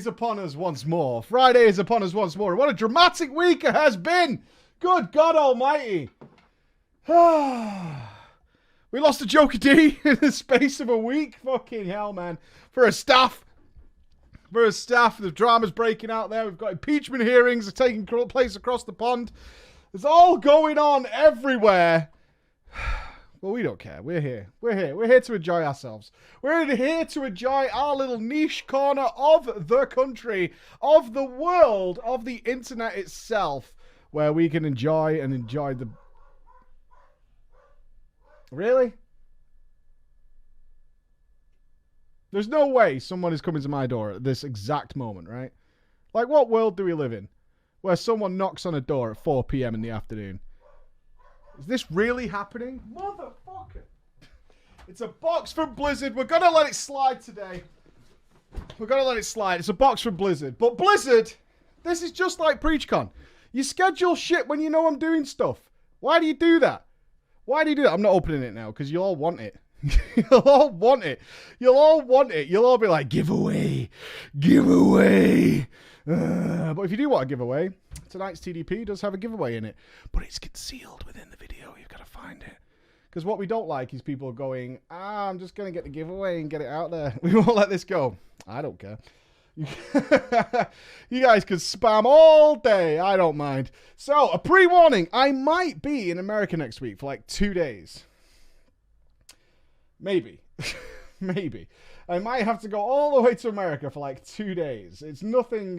upon us once more. Friday is upon us once more. What a dramatic week it has been. Good God almighty. We lost a Joker D in the space of a week. Fucking hell, man. For a staff, the drama's breaking out there. We've got impeachment hearings taking place across the pond. It's all going on everywhere. Well, we don't care. We're here. We're here to enjoy ourselves. We're here to enjoy our little niche corner of the country, of the world, of the internet itself, where we can enjoy the... Really? There's no way someone is coming to my door at this exact moment, right? Like, what world do we live in where someone knocks on a door at 4 p.m. in the afternoon? Is this really happening? Motherfucker. It's a box from Blizzard. We're going to let it slide today. We're going to let it slide. It's a box from Blizzard. But Blizzard, this is just like PreachCon. You schedule shit when you know I'm doing stuff. Why do you do that? Why do you do that? I'm not opening it now because you'll all want it. You'll all want it. You'll all want it. You'll all be like, giveaway. Giveaway. But if you do want a giveaway, tonight's TDP does have a giveaway in it. But it's concealed within the video. You've got to find it. Because what we don't like is people going, I'm just going to get the giveaway and get it out there. We won't let this go. I don't care. You guys can spam all day. I don't mind. So, a pre-warning. I might be in America next week for like 2 days. Maybe. Maybe. I might have to go all the way to America for like 2 days. It's nothing...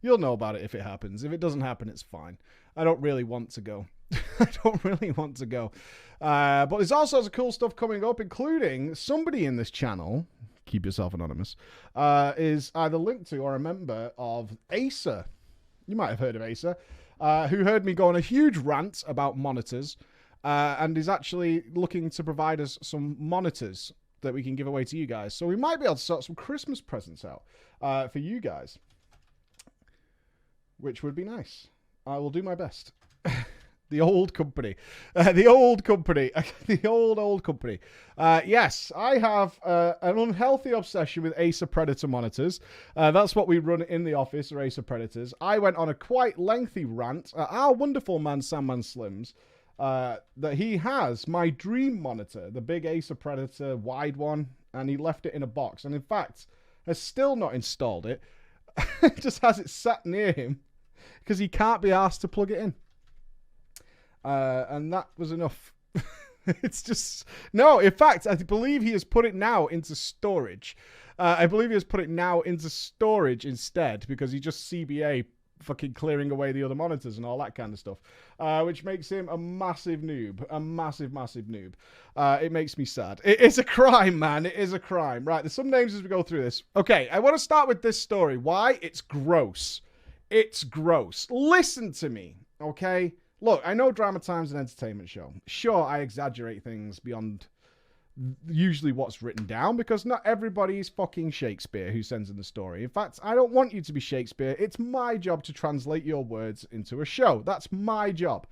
you'll know about it if it happens. If it doesn't happen, it's fine. I don't really want to go. I don't really want to go. But there's all sorts of cool stuff coming up, including somebody in this channel... Keep yourself anonymous, is either linked to or a member of Acer. You might have heard of Acer, who heard me go on a huge rant about monitors and is actually looking to provide us some monitors that we can give away to you guys. So we might be able to sort some Christmas presents out for you guys, which would be nice. I will do my best. The old company. The old company. The old company. Yes, I have an unhealthy obsession with Acer Predator monitors. That's what we run in the office, are Acer Predators. I went on a quite lengthy rant at our wonderful man, Sandman Slims, that he has my dream monitor, the big Acer Predator wide one, and he left it in a box. And in fact, has still not installed it. Just has it sat near him because he can't be asked to plug it in. And that was enough. It's just... No, in fact, I believe he has put it now into storage. I believe he has put it now into storage instead because he just CBA fucking clearing away the other monitors and all that kind of stuff. Which makes him a massive noob. A massive, massive noob. It makes me sad. It is a crime, man. It is a crime. Right, there's some names as we go through this. Okay, I want to start with this story. Why? It's gross. It's gross. Listen to me, okay? Look, I know Drama Time's an entertainment show. Sure, I exaggerate things beyond usually what's written down because not everybody is fucking Shakespeare who sends in the story. In fact, I don't want you to be Shakespeare. It's my job to translate your words into a show. That's my job.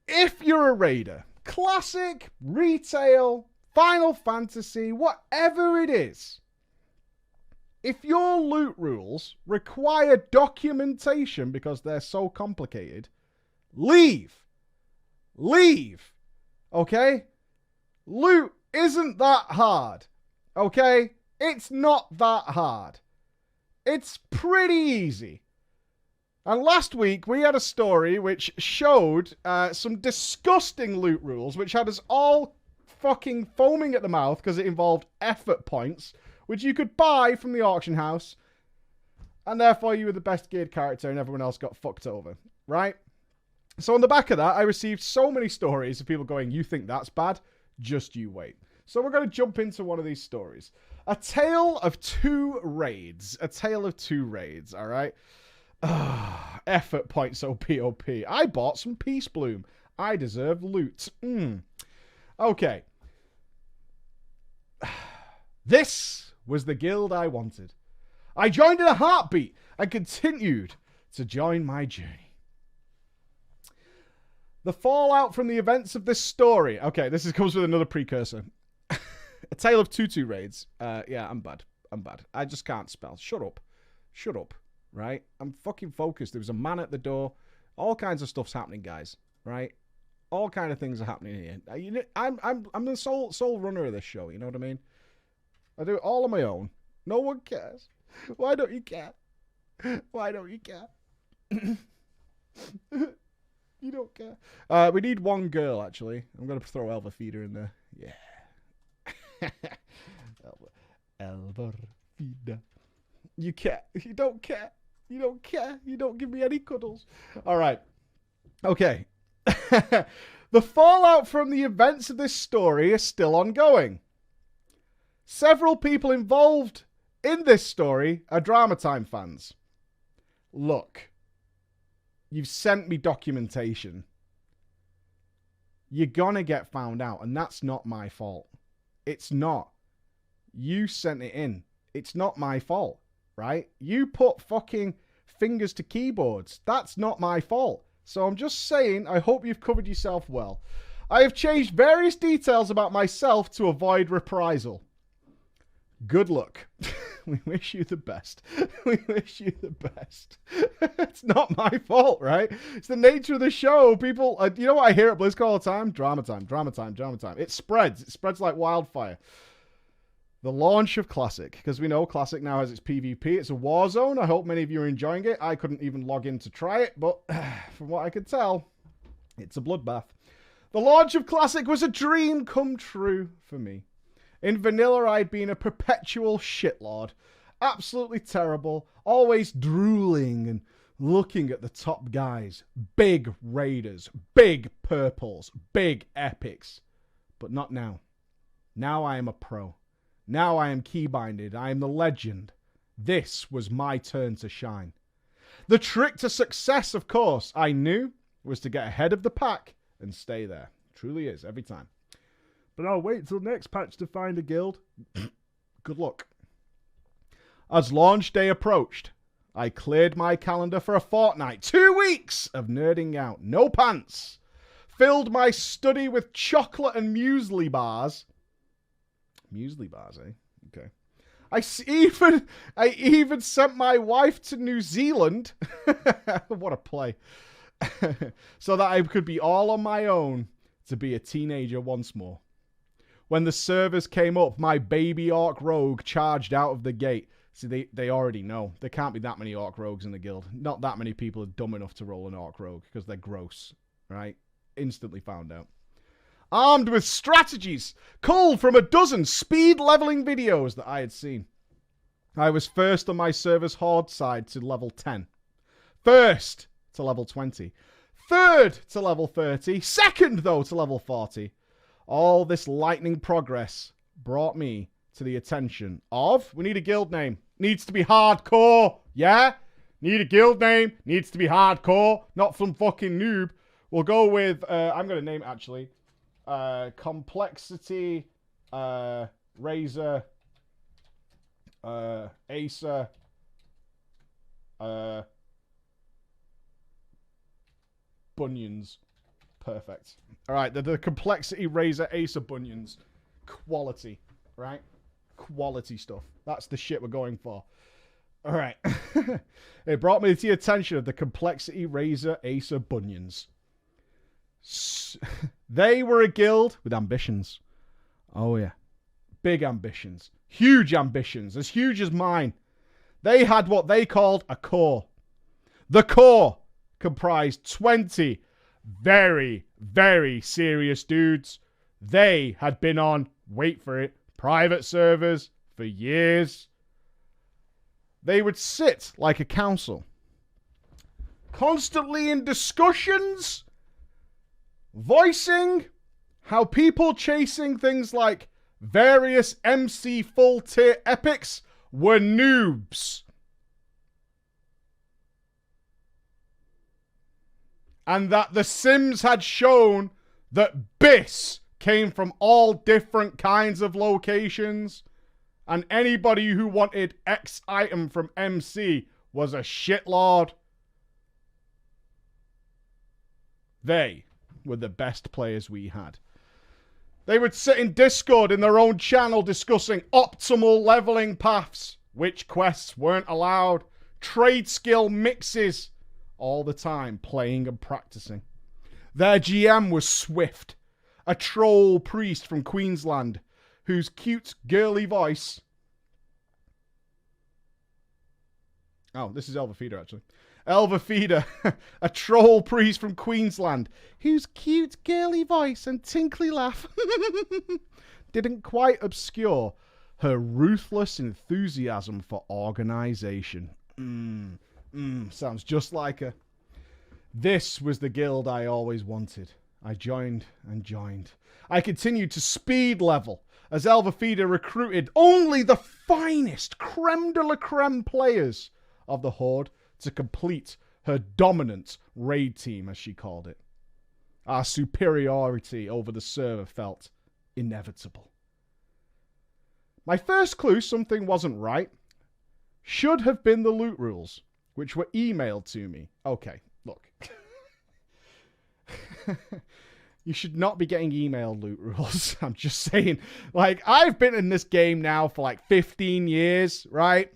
If you're a raider, classic, retail, Final Fantasy, whatever it is, if your loot rules require documentation because they're so complicated, leave. Leave. Okay? Loot isn't that hard. Okay? It's not that hard. It's pretty easy. And last week, we had a story which showed some disgusting loot rules, which had us all fucking foaming at the mouth because it involved effort points, which you could buy from the auction house, and therefore you were the best geared character and everyone else got fucked over, right? So on the back of that, I received so many stories of people going, you think that's bad? Just you wait. So we're going to jump into one of these stories. A tale of two raids. A tale of two raids, all right? Effort points OPOP. I bought some Peace Bloom. I deserve loot. Okay. This was the guild I wanted. I joined in a heartbeat and continued to join my journey. The fallout from the events of this story. Okay, this comes with another precursor. A tale of two raids. Yeah, I'm bad. I'm bad. I just can't spell. Shut up. Shut up. Right? I'm fucking focused. There was a man at the door. All kinds of stuff's happening, guys. Right? All kind of things are happening here. I'm the sole runner of this show. You know what I mean? I do it all on my own. No one cares. Why don't you care? Why don't you care? You don't care. We need one girl, actually. I'm going to throw Elva Feeder in there. Yeah. Elva Feeder. You care. You don't care. You don't care. You don't give me any cuddles. All right. Okay. The fallout from the events of this story is still ongoing. Several people involved in this story are Drama Time fans. Look, you've sent me documentation. You're gonna get found out, and that's not my fault. It's not. You sent it in. It's not my fault, right? You put fucking fingers to keyboards. That's not my fault. So I'm just saying, I hope you've covered yourself well. I have changed various details about myself to avoid reprisal. Good luck. We wish you the best. We wish you the best. It's not my fault, right? It's the nature of the show. People, you know what I hear at BlizzCon all the time? Drama time, drama time, drama time. It spreads. It spreads like wildfire. The launch of Classic, because we know Classic now has its PvP. It's a war zone. I hope many of you are enjoying it. I couldn't even log in to try it, but from what I could tell, it's a bloodbath. The launch of Classic was a dream come true for me. In vanilla, I'd been a perpetual shitlord. Absolutely terrible. Always drooling and looking at the top guys. Big raiders. Big purples. Big epics. But not now. Now I am a pro. Now I am keybinded. I am the legend. This was my turn to shine. The trick to success, of course, I knew, was to get ahead of the pack and stay there. Truly is, every time. But I'll wait till next patch to find a guild. Good luck. As launch day approached, I cleared my calendar for a fortnight. 2 weeks of nerding out. No pants. Filled my study with chocolate and muesli bars. Muesli bars, eh? Okay. I even sent my wife to New Zealand. What a play. So that I could be all on my own to be a teenager once more. When the servers came up, my baby orc rogue charged out of the gate. See, they already know. There can't be that many orc rogues in the guild. Not that many people are dumb enough to roll an orc rogue because they're gross, right? Instantly found out. Armed with strategies culled from a dozen speed leveling videos that I had seen. I was first on my server's horde side to level 10. First to level 20. Third to level 30. Second, though, to level 40. All this lightning progress brought me to the attention of... We need a guild name. Needs to be hardcore. Yeah? Need a guild name. Needs to be hardcore. Not some fucking noob. We'll go with... I'm going to name it, actually. Complexity... Razor... Acer... Bunions. Perfect. All right, the Complexity Razor Acer Bunions. Quality, right? Quality stuff. That's the shit we're going for. All right. It brought me to the attention of the Complexity Razor Acer Bunions. They were a guild with ambitions. Oh, yeah. Big ambitions. Huge ambitions. As huge as mine. They had what they called a core. The core comprised 20 very, very serious dudes. They had been on, wait for it, private servers for years. They would sit like a council, constantly in discussions, voicing how people chasing things like various MC full tier epics were noobs. And that The Sims had shown that Biss came from all different kinds of locations. And anybody who wanted X item from MC was a shitlord. They were the best players we had. They would sit in Discord in their own channel discussing optimal leveling paths, which quests weren't allowed, trade skill mixes, all the time playing and practicing. Their GM was Swift, a troll priest from Queensland, whose cute, girly voice... Oh, this is Elva Feeder, actually. Elva Feeder, a troll priest from Queensland, whose cute, girly voice and tinkly laugh didn't quite obscure her ruthless enthusiasm for organisation. Sounds just like her. This was the guild I always wanted. I joined and joined. I continued to speed level as Elva Feeder recruited only the finest creme de la creme players of the Horde to complete her dominant raid team, as she called it. Our superiority over the server felt inevitable. My first clue something wasn't right should have been the loot rules, which were emailed to me. Okay, look. You should not be getting emailed loot rules. I'm just saying. Like, I've been in this game now for like 15 years, right?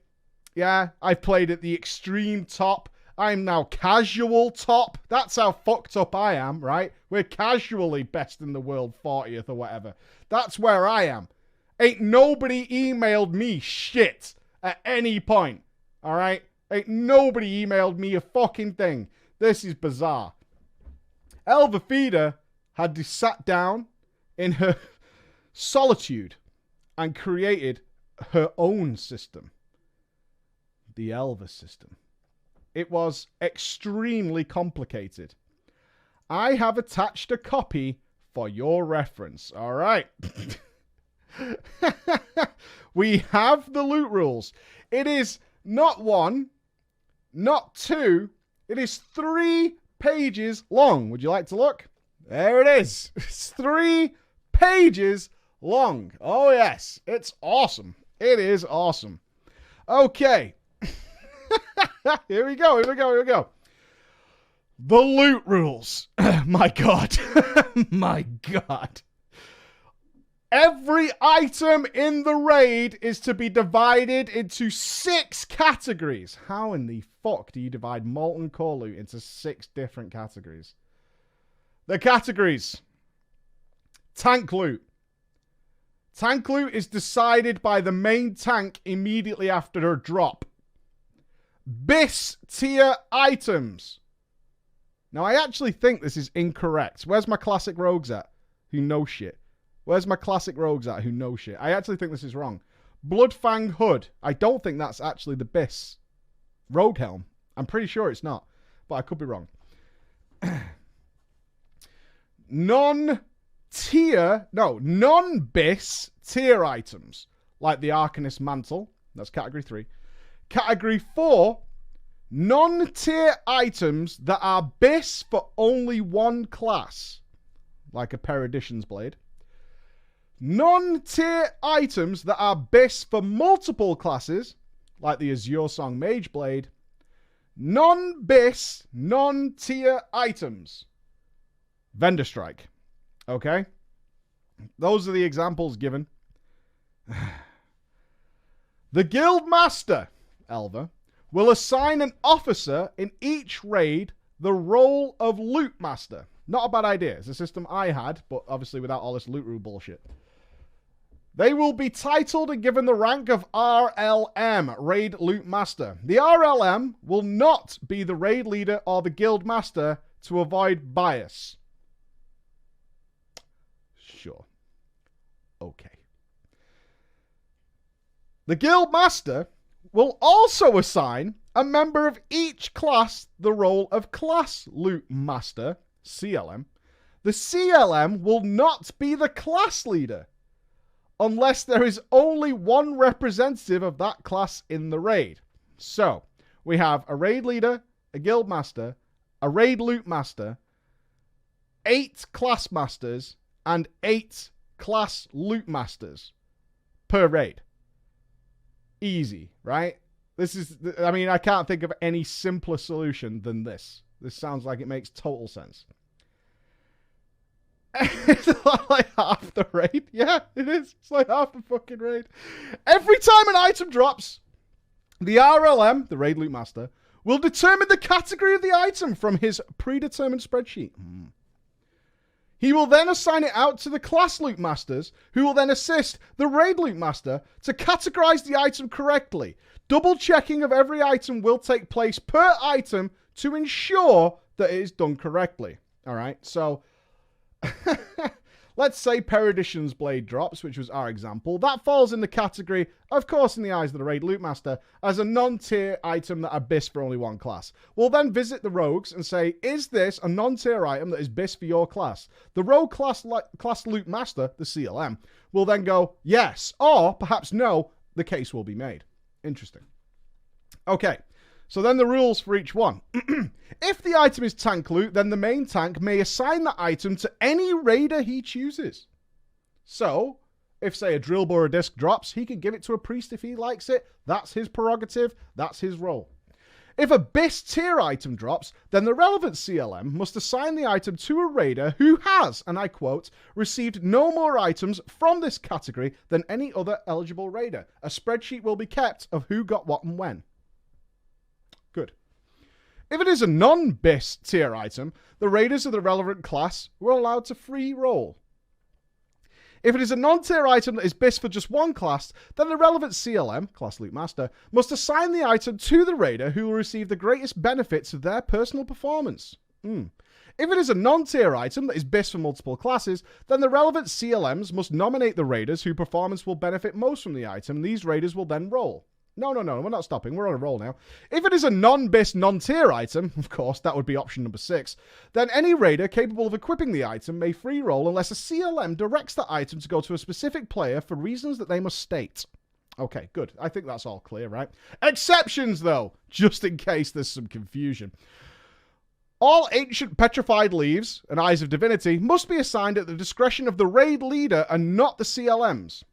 Yeah, I've played at the extreme top. I'm now casual top. That's how fucked up I am, right? We're casually best in the world 40th or whatever. That's where I am. Ain't nobody emailed me shit at any point, all right? Ain't nobody emailed me a fucking thing. This is bizarre. Elva Feeder had sat down in her solitude and created her own system. The Elvis system. It was extremely complicated. I have attached a copy for your reference. All right. We have the loot rules. It is not one, not two. It is 3 pages long. Would you like to look? There it is. It's 3 pages long. Oh, yes. It's awesome. It is awesome. Okay. Here we go. The loot rules. My God. My God. Every item in the raid is to be divided into 6 categories. How in the fuck do you divide molten core loot into 6 different categories? The categories. Tank loot. Tank loot is decided by the main tank immediately after a drop. BIS tier items. Now, I actually think this is incorrect. Where's my classic rogues at? Who know shit. Where's my classic rogues at? Who know shit. I actually think this is wrong. Bloodfang Hood. I don't think that's actually the BIS rogue helm. I'm pretty sure it's not. But I could be wrong. Non-BIS tier items. Like the Arcanist Mantle. That's category 3. Category 4, non-tier items that are BIS for only one class, like a Perdition's Blade. Non-tier items that are BIS for multiple classes, like the Azure Song Mage Blade. Non-BIS, non-tier items. Vendor Strike. Okay? Those are the examples given. The Guild Master, Elva, will assign an officer in each raid the role of Loot Master. Not a bad idea. It's a system I had, but obviously without all this loot rule bullshit. They will be titled and given the rank of RLM, Raid Loot Master. The RLM will not be the raid leader or the Guild Master to avoid bias. Sure. Okay. The Guild Master will also assign a member of each class the role of Class Loot Master, CLM. The CLM will not be the class leader unless there is only one representative of that class in the raid. So, we have a raid leader, a Guild Master, a Raid Loot Master, 8 Class Masters, and 8 Class Loot Masters per raid. Easy, right? This is, I mean, I can't think of any simpler solution than this. This sounds like it makes total sense. It's like half the raid. Yeah, it is. It's like half the fucking raid. Every time an item drops, the RLM, the raid loot master, will determine the category of the item from his predetermined spreadsheet. He will then assign it out to the class loot masters, who will then assist the raid loot master to categorize the item correctly. Double checking of every item will take place per item to ensure that it is done correctly. All right, so let's say Peridician's Blade drops, which was our example. That falls in the category, of course, in the eyes of the raid loot master, as a non-tier item that are BIS for only one class. We'll then visit the rogues and say, is this a non-tier item that is BIS for your class? The rogue class loot master, the CLM, will then go yes, or perhaps no. The case will be made. Interesting. Okay. So then the rules for each one. If the item is tank loot, then the main tank may assign that item to any raider he chooses. So, if say a drill bore or disc drops, he can give it to a priest if he likes it. That's his prerogative. That's his role. If a BIS tier item drops, then the relevant CLM must assign the item to a raider who has, and I quote, received no more items from this category than any other eligible raider. A spreadsheet will be kept of who got what and when. Good. If it is a non-BIS tier item, the raiders of the relevant class were allowed to free roll. If it is a non-tier item that is BIS for just one class, then the relevant CLM, Class Loot Master, must assign the item to the raider who will receive the greatest benefits of their personal performance. If it is a non-tier item that is BIS for multiple classes, then the relevant CLMs must nominate the raiders whose performance will benefit most from the item. These raiders will then roll. No, we're not stopping. We're on a roll now. If it is a non-BIS, non-tier item, of course, that would be option number 6, then any raider capable of equipping the item may free roll unless a CLM directs that item to go to a specific player for reasons that they must state. Okay, good. I think that's all clear, right? Exceptions, though, just in case there's some confusion. All ancient petrified leaves and eyes of divinity must be assigned at the discretion of the raid leader and not the CLMs.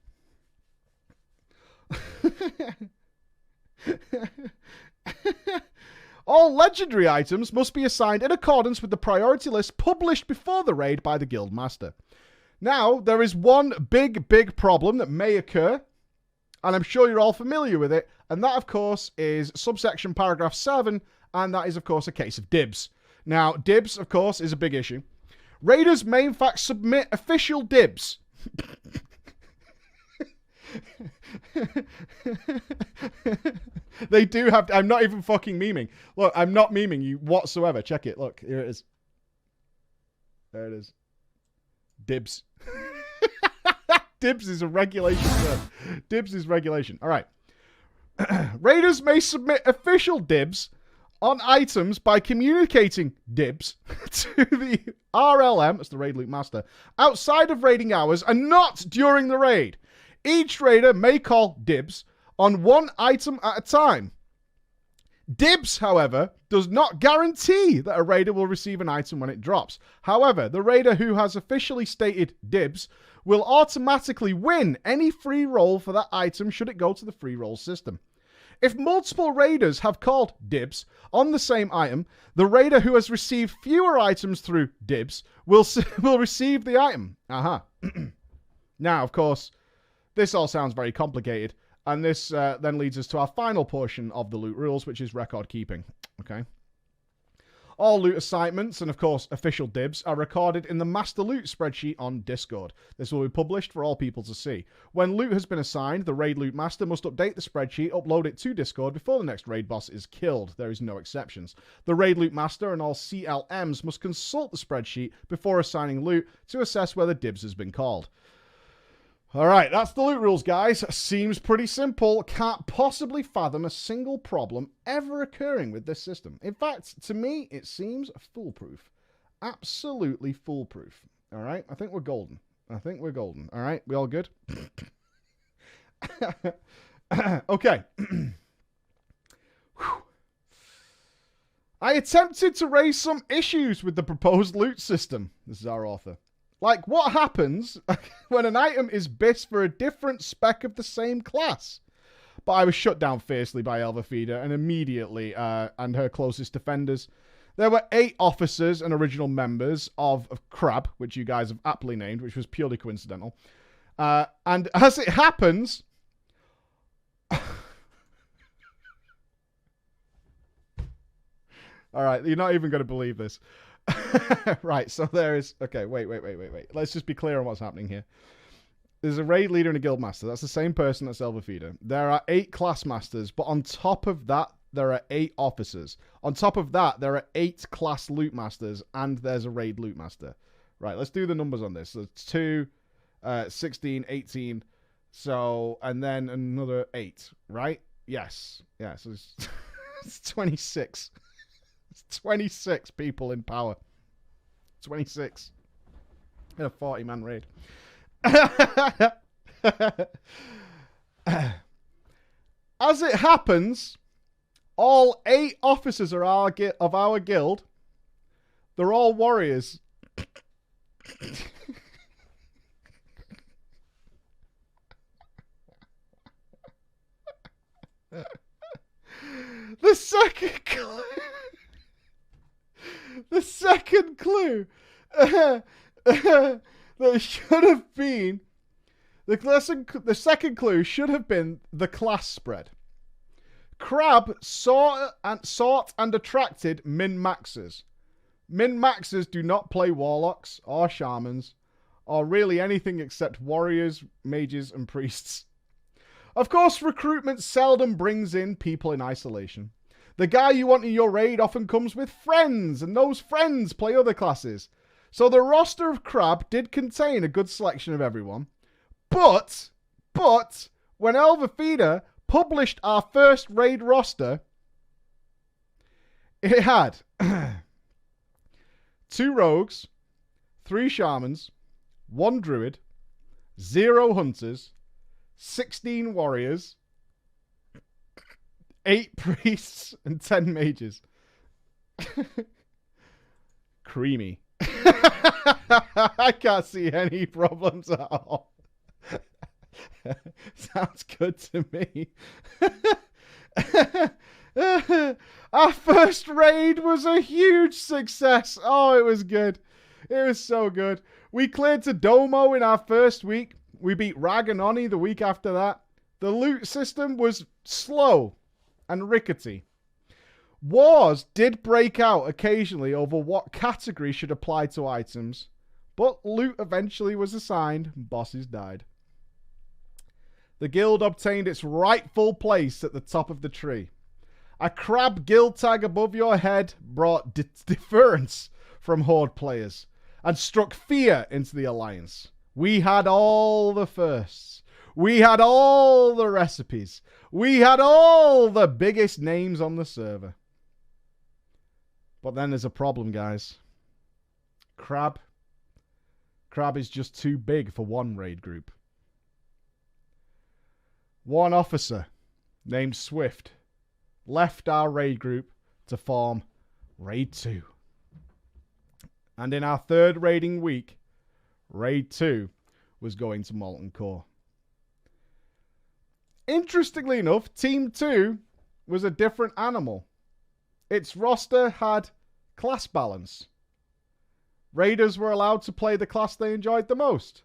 All legendary items must be assigned in accordance with the priority list published before the raid by the guild master. Now, there is one big problem that may occur, and I'm sure you're all familiar with it, and that, of course, is subsection paragraph 7, and that is, of course, a case of dibs. Now, dibs, of course, is a big issue. Raiders may, in fact, submit official dibs. They do have to, I'm not even fucking memeing. Look, I'm not memeing you whatsoever. Check it. Look, here it is. There it is. Dibs. Dibs is a regulation term. Dibs is regulation. All right. Raiders may submit official dibs on items by communicating dibs to the RLM, that's the raid loot master, outside of raiding hours and not during the raid. Each raider may call dibs on one item at a time. Dibs, however, does not guarantee that a raider will receive an item when it drops. However, the raider who has officially stated dibs will automatically win any free roll for that item should it go to the free roll system. If multiple raiders have called dibs on the same item, the raider who has received fewer items through dibs will receive the item. Now, of course, this all sounds very complicated, and this then leads us to our final portion of the loot rules, which is record keeping. Okay. All loot assignments and, of course, official dibs are recorded in the master loot spreadsheet on Discord. This will be published for all people to see. When loot has been assigned, the raid loot master must update the spreadsheet, upload it to Discord before the next raid boss is killed. There is no exceptions. The raid loot master and all CLMs must consult the spreadsheet before assigning loot to assess whether dibs has been called. All right, that's the loot rules, guys. Seems pretty simple. Can't possibly fathom a single problem ever occurring with this system. In fact, to me, it seems foolproof. Absolutely foolproof. All right, I think we're golden. All right, we all good? Okay. I attempted to raise some issues with the proposed loot system. This is our author. Like, what happens when an item is BIS for a different spec of the same class? But I was shut down fiercely by Elvafida and immediately, and her closest defenders. There were 8 officers and original members of Crab, which you guys have aptly named, which was purely coincidental. And as it happens... All right, you're not even going to believe this. Right, so there is... Okay, wait. Let's just be clear on what's happening here. There's a raid leader and a guild master. That's the same person that's Elvis. There are 8 class masters, but on top of that, there are 8 officers. On top of that, there are 8 class loot masters, and there's a raid loot master. Right, let's do the numbers on this. So it's 2, 16, 18, so, and then another 8, right? Yes. Yeah, so it's 26. It's 26 people in power. 26. In a 40-man raid. As it happens, all 8 officers of our guild, they're all warriors. The second clue that should have been the second clue should have been the class spread. Crab sought and attracted min-maxers. Min-maxers do not play warlocks or shamans or really anything except warriors, mages, and priests. Of course, recruitment seldom brings in people in isolation. The guy you want in your raid often comes with friends, and those friends play other classes. So the roster of Crab did contain a good selection of everyone. But, when Elvis published our first raid roster, it had 2 rogues, 3 shamans, 1 druid, 0 hunters, 16 warriors, 8 priests, and 10 mages. Creamy. I can't see any problems at all. Sounds good to me. Our first raid was a huge success. Oh, it was good. It was so good. We cleared to Domo in our first week. We beat Rag and Oni the week after that. The loot system was slow and rickety. Wars did break out occasionally over what category should apply to items, but loot eventually was assigned and bosses died. The guild obtained its rightful place at the top of the tree. A Crab guild tag above your head brought deference from Horde players and struck fear into the alliance. We had all the firsts. We had all the recipes. We had all the biggest names on the server. But then there's a problem, guys. Crab is just too big for one raid group. One officer named Swift left our raid group to form Raid 2. And in our third raiding week, Raid 2 was going to Molten Core. Interestingly enough, Team 2 was a different animal. Its roster had class balance. Raiders were allowed to play the class they enjoyed the most.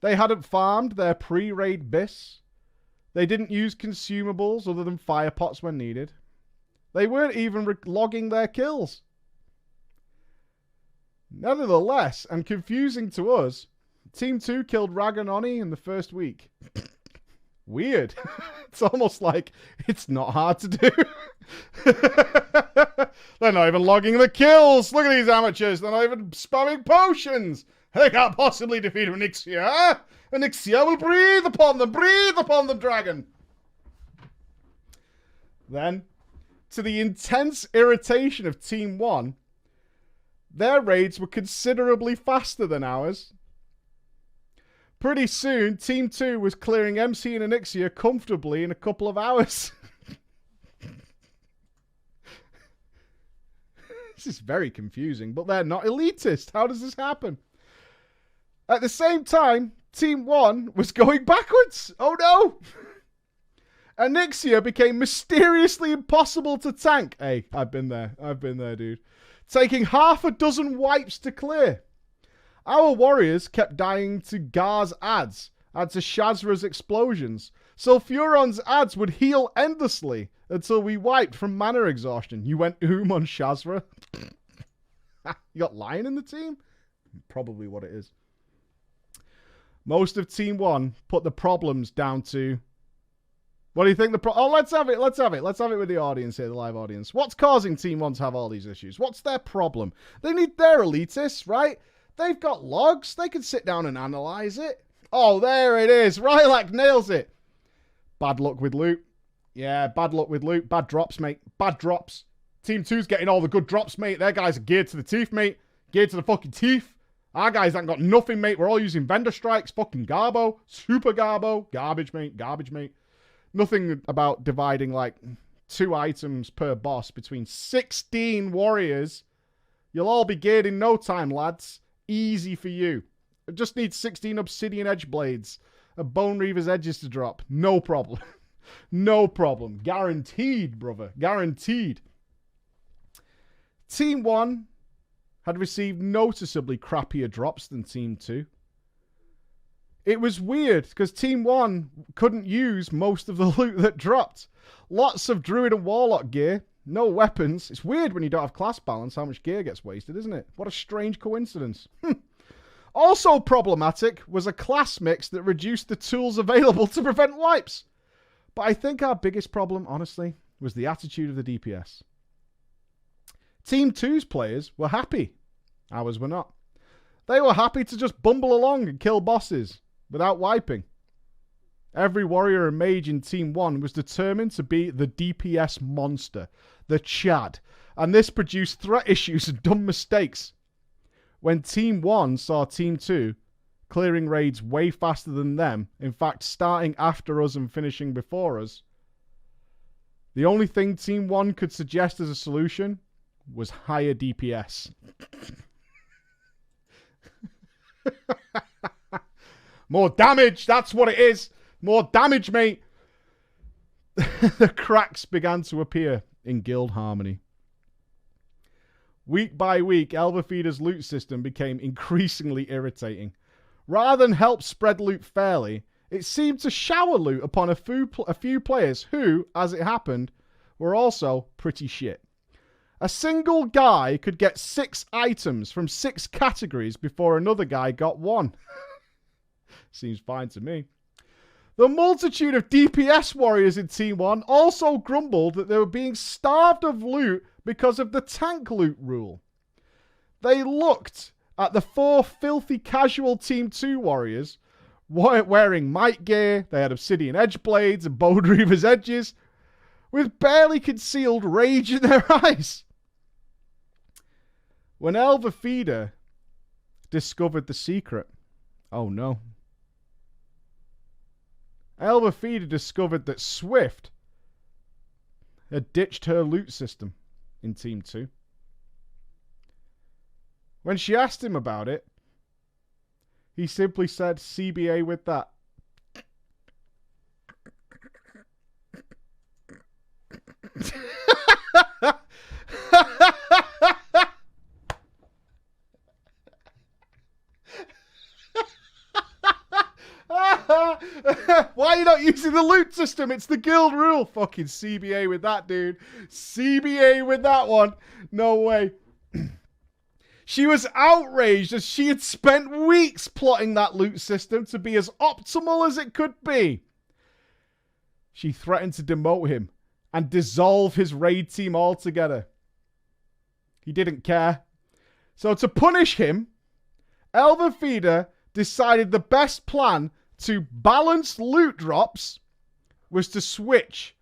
They hadn't farmed their pre-raid bis. They didn't use consumables other than fire pots when needed. They weren't even logging their kills. Nevertheless, and confusing to us, Team 2 killed Raganoni in the first week. Weird. It's almost like it's not hard to do. They're not even logging the kills. Look at these amateurs. They're not even spamming potions. They can't possibly defeat Onyxia. Onyxia will breathe upon the dragon. Then, to the intense irritation of Team 1, their raids were considerably faster than ours. Pretty soon, Team 2 was clearing MC and Onyxia comfortably in a couple of hours. This is very confusing, but they're not elitist. How does this happen? At the same time, Team 1 was going backwards. Oh no! Anixia became mysteriously impossible to tank. Hey, I've been there. I've been there, dude. Taking half a dozen wipes to clear. Our warriors kept dying to Gar's ads and to Shazra's explosions. Sulfuron's ads would heal endlessly until we wiped from mana exhaustion. You went on Shazra? You got Lion in the team? Probably what it is. Most of Team 1 put the problems down to... What do you think the let's have it. Let's have it with the audience here, the live audience. What's causing Team 1 to have all these issues? What's their problem? They need their elitists, right? They've got logs. They can sit down and analyze it. Oh, there it is. Rylak nails it. Bad luck with loot. Yeah, bad luck with loot. Bad drops, mate. Bad drops. Team 2's getting all the good drops, mate. Their guys are geared to the teeth, mate. Geared to the fucking teeth. Our guys ain't got nothing, mate. We're all using vendor strikes. Fucking Garbo. Super Garbo. Garbage, mate. Garbage, mate. Nothing about dividing, like, 2 items per boss between 16 warriors. You'll all be geared in no time, lads. Easy for you. I just need 16 obsidian edge blades. A Bone Reaver's edges to drop. No problem. No problem. Guaranteed, brother. Guaranteed. Team 1 had received noticeably crappier drops than Team 2. It was weird because Team 1 couldn't use most of the loot that dropped. Lots of Druid and Warlock gear. No weapons. It's weird when you don't have class balance how much gear gets wasted, isn't it? What a strange coincidence. Also problematic was a class mix that reduced the tools available to prevent wipes. But I think our biggest problem, honestly, was the attitude of the DPS. Team 2's players were happy. Ours were not. They were happy to just bumble along and kill bosses without wiping. Every warrior and mage in Team 1 was determined to be the DPS monster, the Chad, and this produced threat issues and dumb mistakes. When Team 1 saw Team 2 clearing raids way faster than them, in fact starting after us and finishing before us, the only thing Team 1 could suggest as a solution was higher DPS. More damage, that's what it is. More damage, mate. The cracks began to appear in guild harmony. Week by week, Elvafeda's loot system became increasingly irritating. Rather than help spread loot fairly, it seemed to shower loot upon a few players who, as it happened, were also pretty shit. A single guy could get 6 items from 6 categories before another guy got 1. Seems fine to me. The multitude of DPS warriors in Team 1 also grumbled that they were being starved of loot because of the tank loot rule. They looked at the 4 filthy casual Team 2 warriors wearing might gear, they had obsidian edge blades and Bone Reaver's edges, with barely concealed rage in their eyes. When Elvafeda discovered the secret, oh no. Elvafeda discovered that Swift had ditched her loot system in Team 2. When she asked him about it, he simply said, CBA with that. Why are you not using the loot system? It's the guild rule. Fucking CBA with that, dude. CBA with that one. No way. She was outraged as she had spent weeks plotting that loot system to be as optimal as it could be. She threatened to demote him and dissolve his raid team altogether. He didn't care. So to punish him, Elvafeda decided the best plan to balance loot drops was to switch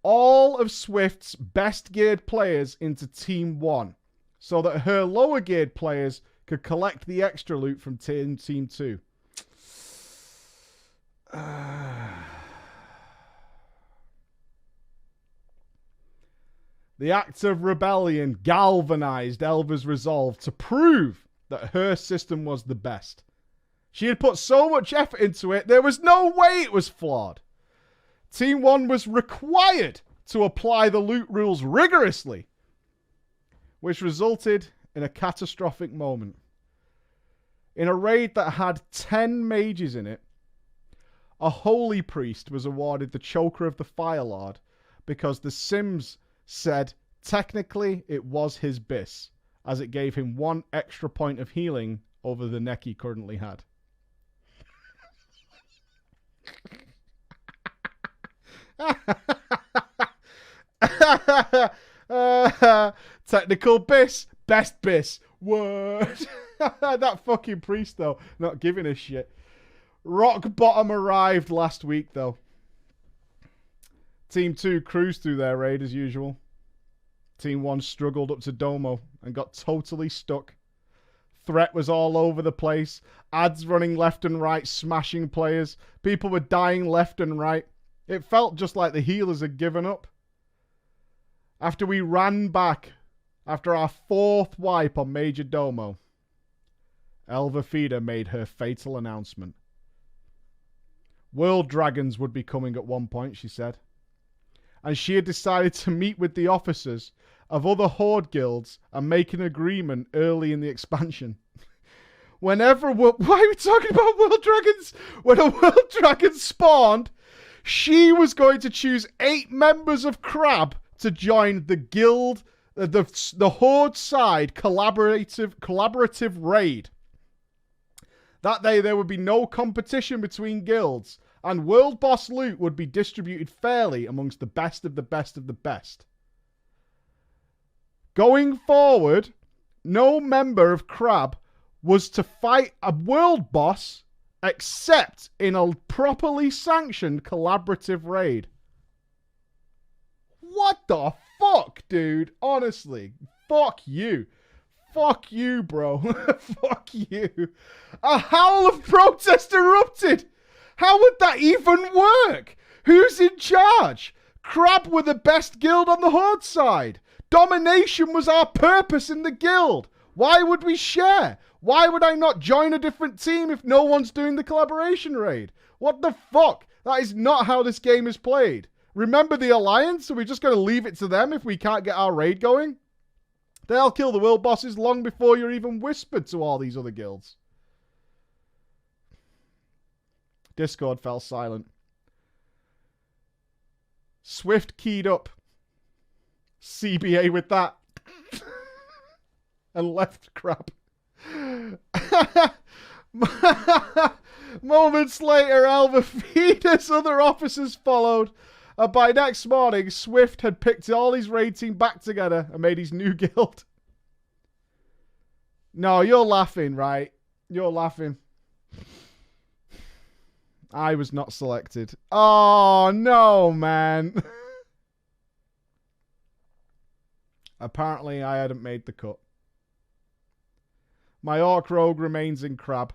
all of Swift's best geared players into Team 1 so that her lower geared players could collect the extra loot from Team 2. The act of rebellion galvanized Elva's resolve to prove that her system was the best. She had put so much effort into it, there was no way it was flawed. Team 1 was required to apply the loot rules rigorously, which resulted in a catastrophic moment. In a raid that had 10 mages in it, a holy priest was awarded the Choker of the Fire Lord because the Sims said technically it was his bis, as it gave him 1 extra point of healing over the neck he currently had. Technical bis, best bis. Word. That fucking priest, though, not giving a shit. Rock bottom arrived last week, though. Team 2 cruised through their raid as usual. Team 1 struggled up to Domo and got totally stuck. Threat was all over the place. Ads running left and right, smashing players. People were dying left and right. It felt just like the healers had given up. After we ran back, after our 4th wipe on Major Domo, Elvis made her fatal announcement. World Dragons would be coming at one point, she said. And she had decided to meet with the officers of other Horde guilds and make an agreement early in the expansion. Why are we talking about World Dragons? When a World Dragon spawned, she was going to choose 8 members of Crab to join the guild, the Horde side collaborative raid. That day there would be no competition between guilds, and world boss loot would be distributed fairly amongst the best of the best of the best. Going forward, no member of Crab was to fight a world boss except in a properly sanctioned collaborative raid. What the fuck, dude? Honestly, fuck you. Fuck you, bro. Fuck you. A howl of protest erupted. How would that even work? Who's in charge? Crab were the best guild on the Horde side. Domination was our purpose in the guild. Why would we share? Why would I not join a different team if no one's doing the collaboration raid? What the fuck? That is not how this game is played. Remember the Alliance? Are we just going to leave it to them if we can't get our raid going? They'll kill the world bosses long before you're even whispered to all these other guilds. Discord fell silent. Swift keyed up. CBA with that. And left Crap. Moments later, Elvis' other officers followed. And by next morning, Swift had picked all his raid team back together and made his new guild. No, you're laughing, right? You're laughing. I was not selected. Oh, no, man. Apparently, I hadn't made the cut. My Orc Rogue remains in Crab.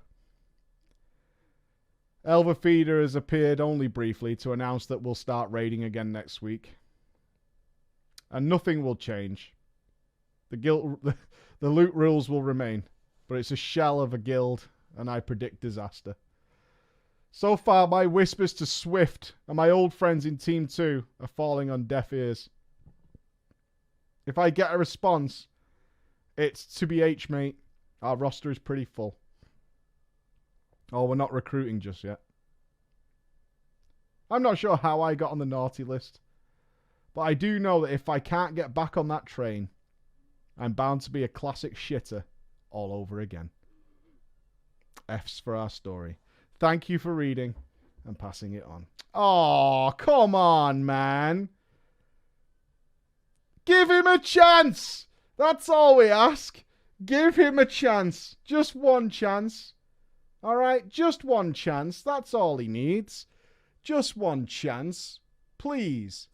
Elvis has appeared only briefly to announce that we'll start raiding again next week. And nothing will change. The loot rules will remain, but it's a shell of a guild, and I predict disaster. So far, my whispers to Swift and my old friends in Team 2 are falling on deaf ears. If I get a response, it's to BH, mate. Our roster is pretty full. Oh, we're not recruiting just yet. I'm not sure how I got on the naughty list, but I do know that if I can't get back on that train, I'm bound to be a classic shitter all over again. F's for our story. Thank you for reading and passing it on. Oh, come on, man. Give him a chance. That's all we ask. Give him a chance. Just one chance. All right? Just one chance. That's all he needs. Just one chance. Please.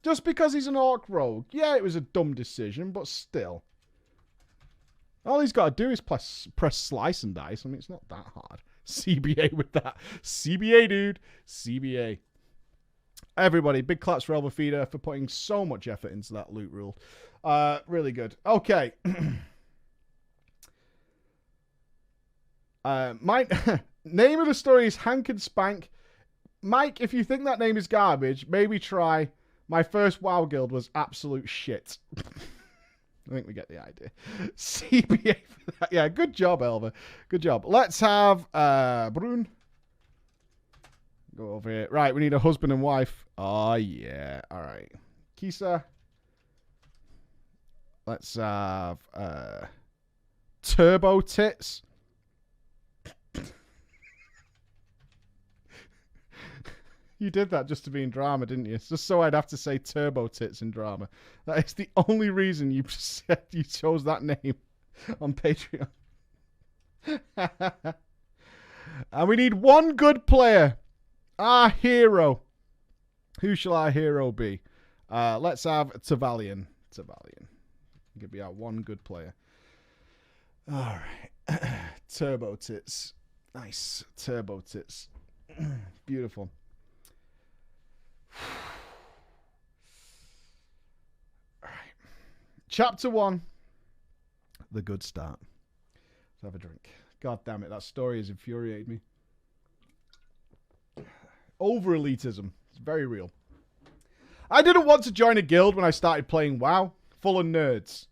Just because he's an Orc Rogue. Yeah, it was a dumb decision, but still. All he's got to do is press slice and dice. I mean, it's not that hard. CBA with that. CBA, dude. CBA. Everybody, big claps for Elvis for putting so much effort into that loot rule. Really good. Okay. My name of the story is Hank and Spank. Mike, if you think that name is garbage, maybe try my first WoW guild was absolute shit. I think we get the idea. CBA for that. Yeah, good job, Elva. Good job. Let's have Brun. Go over here. Right, we need a husband and wife. Oh, yeah. All right. Kisa. Let's have Turbo Tits. You did that just to be in drama, didn't you? Just so I'd have to say Turbo Tits in drama. That is the only reason you said you chose that name on Patreon. And we need one good player. Our hero. Who shall our hero be? Let's have Tavalian. Give me out one good player. All right. Turbo Tits. Nice. Turbo Tits. Beautiful. All right. Chapter 1. The good start. Let's have a drink. God damn it. That story has infuriated me. Over-elitism. It's very real. I didn't want to join a guild when I started playing WoW. Full of nerds.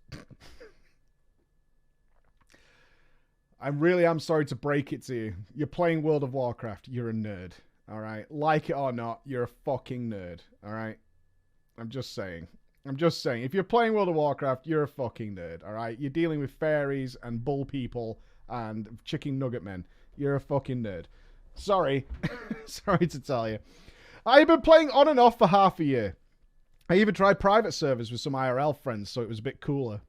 I really am sorry to break it to you. You're playing World of Warcraft. You're a nerd. All right? Like it or not, you're a fucking nerd. All right? I'm just saying. If you're playing World of Warcraft, you're a fucking nerd. All right? You're dealing with fairies and bull people and chicken nugget men. You're a fucking nerd. Sorry. Sorry to tell you. I've been playing on and off for half a year. I even tried private servers with some IRL friends, so it was a bit cooler.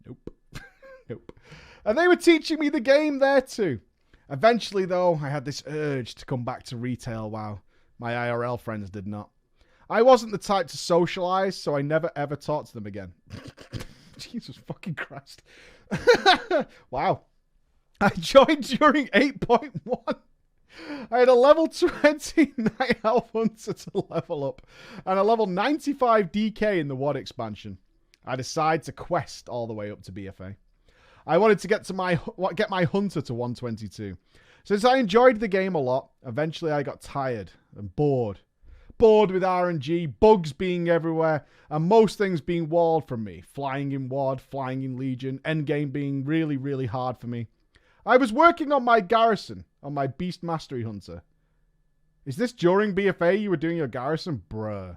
Nope. Nope. And they were teaching me the game there too. Eventually, though, I had this urge to come back to retail WoW. My IRL friends did not. I wasn't the type to socialize, so I never ever talked to them again. Jesus fucking Christ. Wow. I joined during 8.1. I had a level 20 Night Elf Hunter to level up and a level 95 DK in the WoD expansion. I decided to quest all the way up to BFA. I wanted to get my Hunter to 122. Since I enjoyed the game a lot, eventually I got tired and bored. Bored with RNG, bugs being everywhere, and most things being walled from me. Flying in WoD, flying in Legion, endgame being really, really hard for me. I was working on my garrison, on my Beast Mastery Hunter. Is this during BFA you were doing your garrison? Bruh.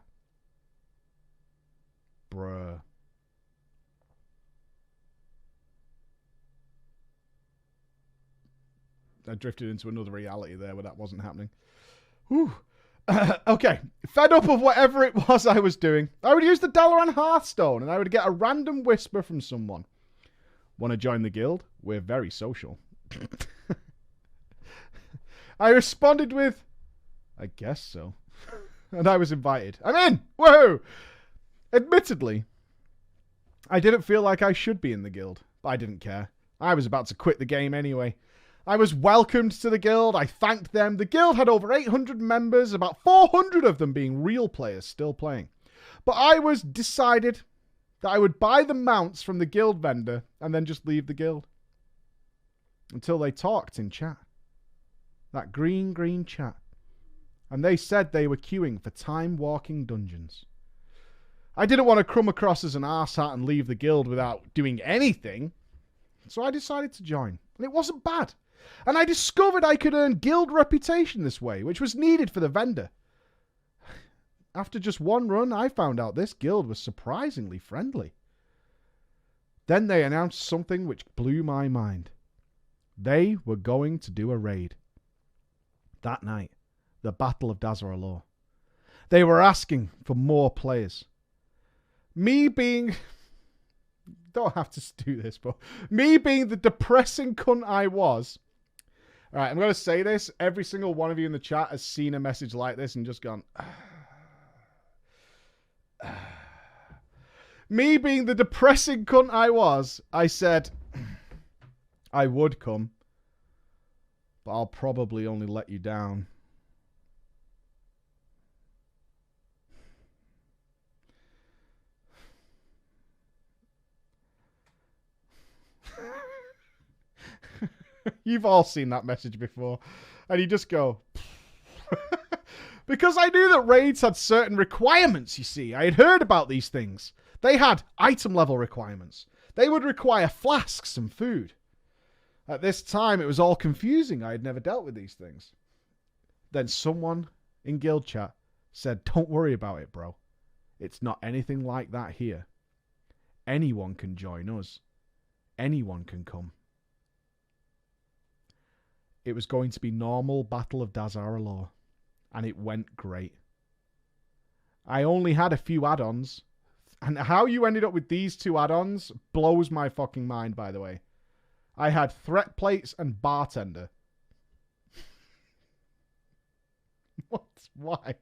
I drifted into another reality there where that wasn't happening. Whew. Okay. Fed up of whatever it was I was doing, I would use the Dalaran Hearthstone and I would get a random whisper from someone. Want to join the guild? We're very social. I responded with, I guess so. And I was invited. I'm in! Woohoo! Admittedly, I didn't feel like I should be in the guild, but I didn't care. I was about to quit the game anyway. I was welcomed to the guild. I thanked them. The guild had over 800 members, about 400 of them being real players still playing. But I was decided that I would buy the mounts from the guild vendor and then just leave the guild. Until they talked in chat. That green chat. And they said they were queuing for time-walking dungeons. I didn't want to come across as an arsehat and leave the guild without doing anything. So I decided to join. And it wasn't bad. And I discovered I could earn guild reputation this way, which was needed for the vendor. After just one run, I found out this guild was surprisingly friendly. Then they announced something which blew my mind. They were going to do a raid. That night, the Battle of Dazar'alor. They were asking for more players. Me being... Don't have to do this, but... Me being the depressing cunt I was... Alright, I'm going to say this. Every single one of you in the chat has seen a message like this and just gone... Me being the depressing cunt I was, I said... I would come. But I'll probably only let you down. You've all seen that message before. And you just go... Because I knew that raids had certain requirements, you see. I had heard about these things. They had item level requirements. They would require flasks and food. At this time, it was all confusing. I had never dealt with these things. Then someone in guild chat said, don't worry about it, bro. It's not anything like that here. Anyone can join us. Anyone can come. It was going to be normal Battle of Dazaralor, and it went great. I only had a few add-ons, and how you ended up with these 2 add-ons blows my fucking mind, by the way. I had threat plates and bartender. What? Why?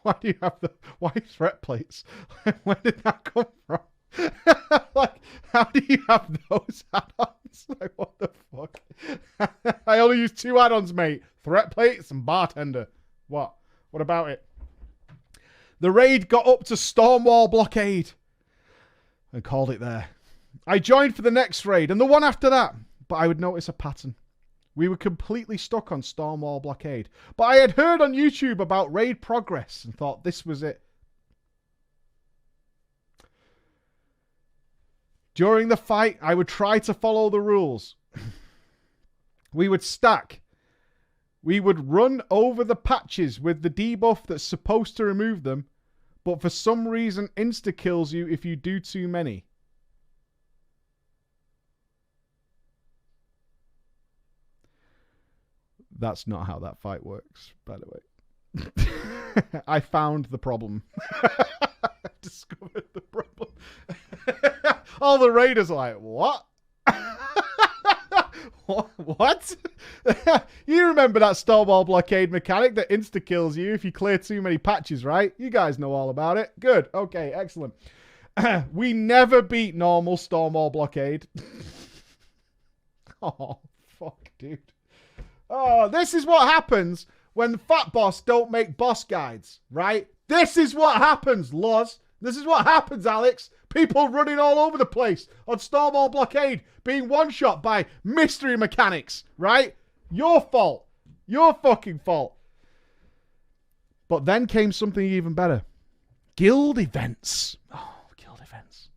Why do you have why threat plates? Where did that come from? Like, how do you have those add-ons? Like, what the fuck? I only use 2 add-ons, mate. Threat plates and bartender. What? What about it? The raid got up to Stormwall Blockade and called it there. I joined for the next raid and the one after that, but I would notice a pattern. We were completely stuck on Stormwall Blockade, but I had heard on YouTube about raid progress and thought this was it. During the fight, I would try to follow the rules. We would stack. We would run over the patches with the debuff that's supposed to remove them, but for some reason insta-kills you if you do too many. That's not how that fight works, by the way. I found the problem. I discovered the problem. All the raiders are like, what? What? You remember that Stormwall Blockade mechanic that insta-kills you if you clear too many patches, right? You guys know all about it. Good. Okay, excellent. We never beat normal Stormwall Blockade. Oh, fuck, dude. Oh, this is what happens when the fat boss don't make boss guides, right? This is what happens, Loz. This is what happens, Alex. People running all over the place on Stormwall Blockade, being one-shot by mystery mechanics, right? Your fault. Your fucking fault. But then came something even better. Guild events. Oh, guild events.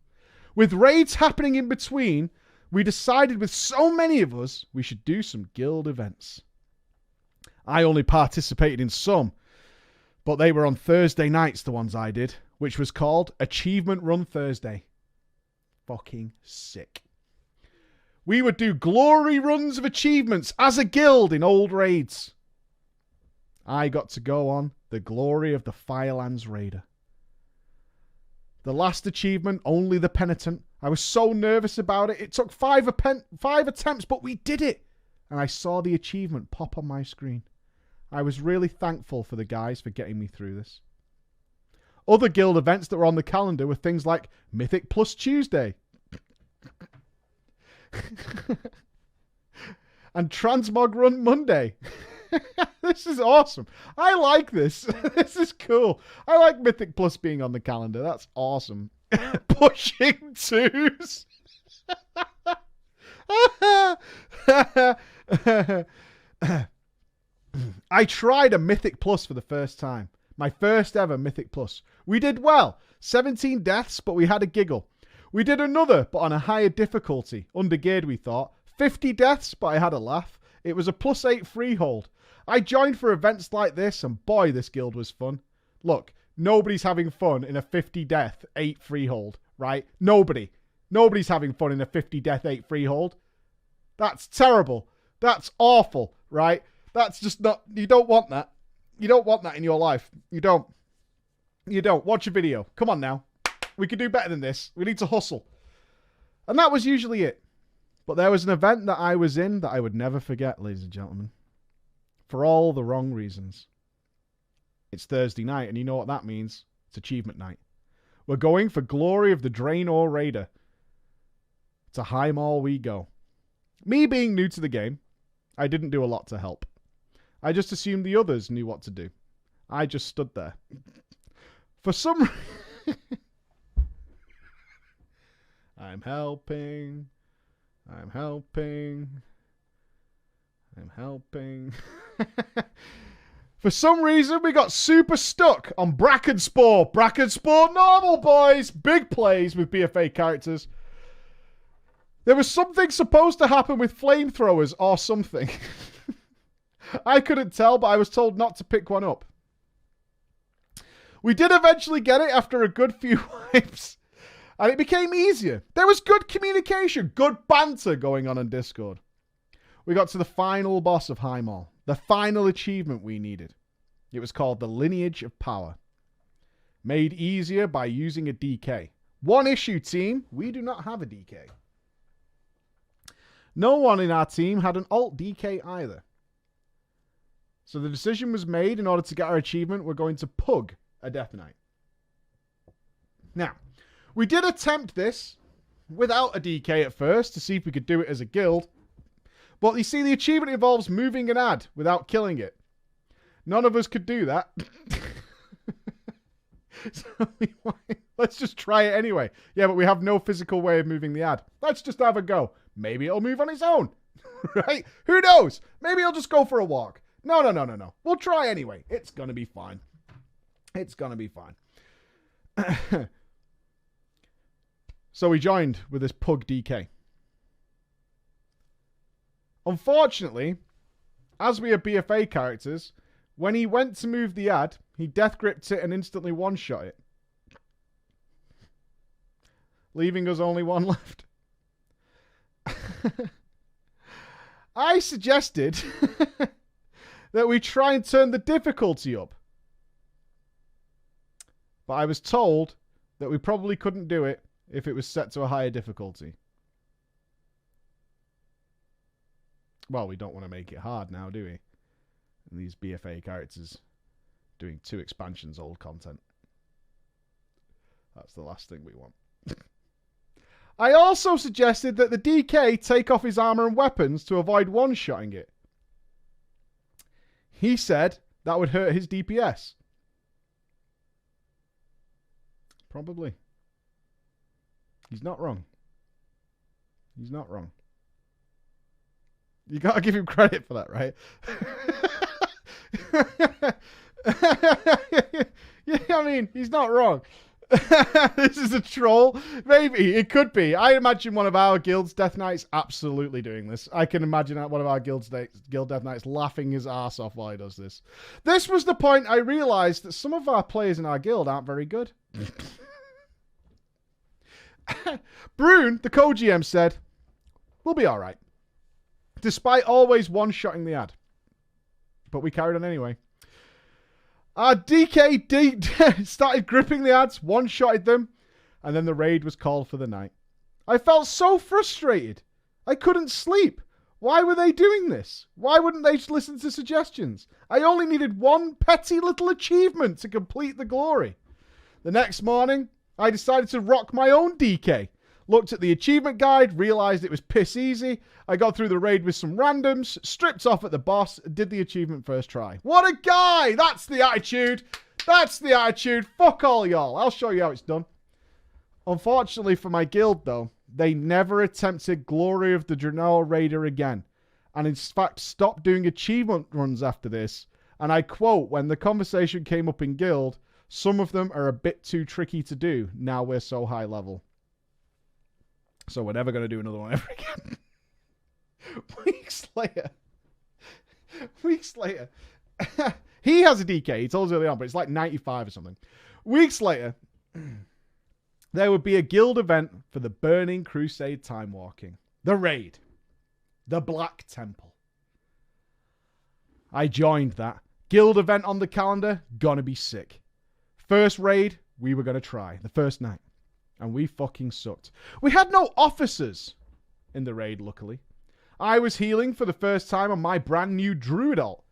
With raids happening in between, we decided with so many of us, we should do some guild events. I only participated in some, but they were on Thursday nights, the ones I did, which was called Achievement Run Thursday. Fucking sick. We would do glory runs of achievements as a guild in old raids. I got to go on the glory of the Firelands Raider. The last achievement, Only the Penitent. I was so nervous about it. It took 5 attempts, but we did it. And I saw the achievement pop on my screen. I was really thankful for the guys for getting me through this. Other guild events that were on the calendar were things like Mythic Plus Tuesday and Transmog Run Monday. This is awesome. I like this. This is cool. I like Mythic Plus being on the calendar. That's awesome. Pushing twos. I tried a Mythic Plus for the first time. My first ever Mythic Plus. We did well. 17 deaths, but we had a giggle. We did another, but on a higher difficulty. Undergeared, we thought. 50 deaths, but I had a laugh. It was a +8 freehold. I joined for events like this, and boy, this guild was fun. Look, nobody's having fun in a 50 death, 8 freehold, right? Nobody. Nobody's having fun in a 50 death, 8 freehold. That's terrible. That's awful, right? That's just not... You don't want that. You don't want that in your life. You don't. You don't. Watch a video. Come on now. We can do better than this. We need to hustle. And that was usually it. But there was an event that I was in that I would never forget, ladies and gentlemen. For all the wrong reasons. It's Thursday night, and you know what that means. It's achievement night. We're going for Glory of the Draenor Raider. To High Mall we go. Me being new to the game, I didn't do a lot to help. I just assumed the others knew what to do. I just stood there. For some... I'm helping. I'm helping. I'm helping. For some reason, we got super stuck on Bracken Sport. Bracken Sport normal, boys. Big plays with BFA characters. There was something supposed to happen with flamethrowers or something. I couldn't tell, but I was told not to pick one up. We did eventually get it after a good few wipes, and it became easier. There was good communication, good banter going on in Discord. We got to the final boss of High Mall, the final achievement we needed. It was called the Lineage of Power. Made easier by using a DK. One issue, team. We do not have a DK. No one in our team had an alt DK either. So the decision was made in order to get our achievement, we're going to pug a Death Knight. Now, we did attempt this without a DK at first to see if we could do it as a guild. But you see, the achievement involves moving an ad without killing it. None of us could do that. So let's just try it anyway. Yeah, but we have no physical way of moving the ad. Let's just have a go. Maybe it'll move on its own. Right? Who knows? Maybe it'll just go for a walk. No. We'll try anyway. It's going to be fine. It's going to be fine. So we joined with this pug DK. Unfortunately, as we are BFA characters, when he went to move the ad, he death gripped it and instantly one-shot it. Leaving us only one left. I suggested that we try and turn the difficulty up. But I was told that we probably couldn't do it if it was set to a higher difficulty. Well, we don't want to make it hard now, do we? And these BFA characters doing 2 expansions old content. That's the last thing we want. I also suggested that the DK take off his armor and weapons to avoid one-shotting it. He said that would hurt his DPS. Probably. He's not wrong. He's not wrong. You gotta give him credit for that, right? Yeah, I mean, he's not wrong. This is a troll. Maybe. It could be. I imagine one of our guild's Death Knights absolutely doing this. I can imagine one of our guild Death Knights laughing his ass off while he does this. This was the point I realised that some of our players in our guild aren't very good. Brune, the co-GM, said, "We'll be alright." Despite always one-shotting the ad. But we carried on anyway. Our DK started gripping the ads, one-shotted them, and then the raid was called for the night. I felt so frustrated. I couldn't sleep. Why were they doing this? Why wouldn't they just listen to suggestions? I only needed one petty little achievement to complete the glory. The next morning, I decided to rock my own DK. Looked at the achievement guide, realised it was piss easy. I got through the raid with some randoms, stripped off at the boss, did the achievement first try. What a guy! That's the attitude! That's the attitude! Fuck all y'all. I'll show you how it's done. Unfortunately for my guild, though, they never attempted Glory of the Draenor Raider again. And in fact, stopped doing achievement runs after this. And I quote, when the conversation came up in guild, some of them are a bit too tricky to do, now we're so high level. So we're never going to do another one ever again. Weeks later. He has a DK. He told us early on, but it's like 95 or something. Weeks later, there would be a guild event for the Burning Crusade Time Walking. The raid. The Black Temple. I joined that. Guild event on the calendar. Gonna be sick. First raid, we were going to try. The first night. And we fucking sucked. We had no officers in the raid, luckily. I was healing for the first time on my brand new Druid ult.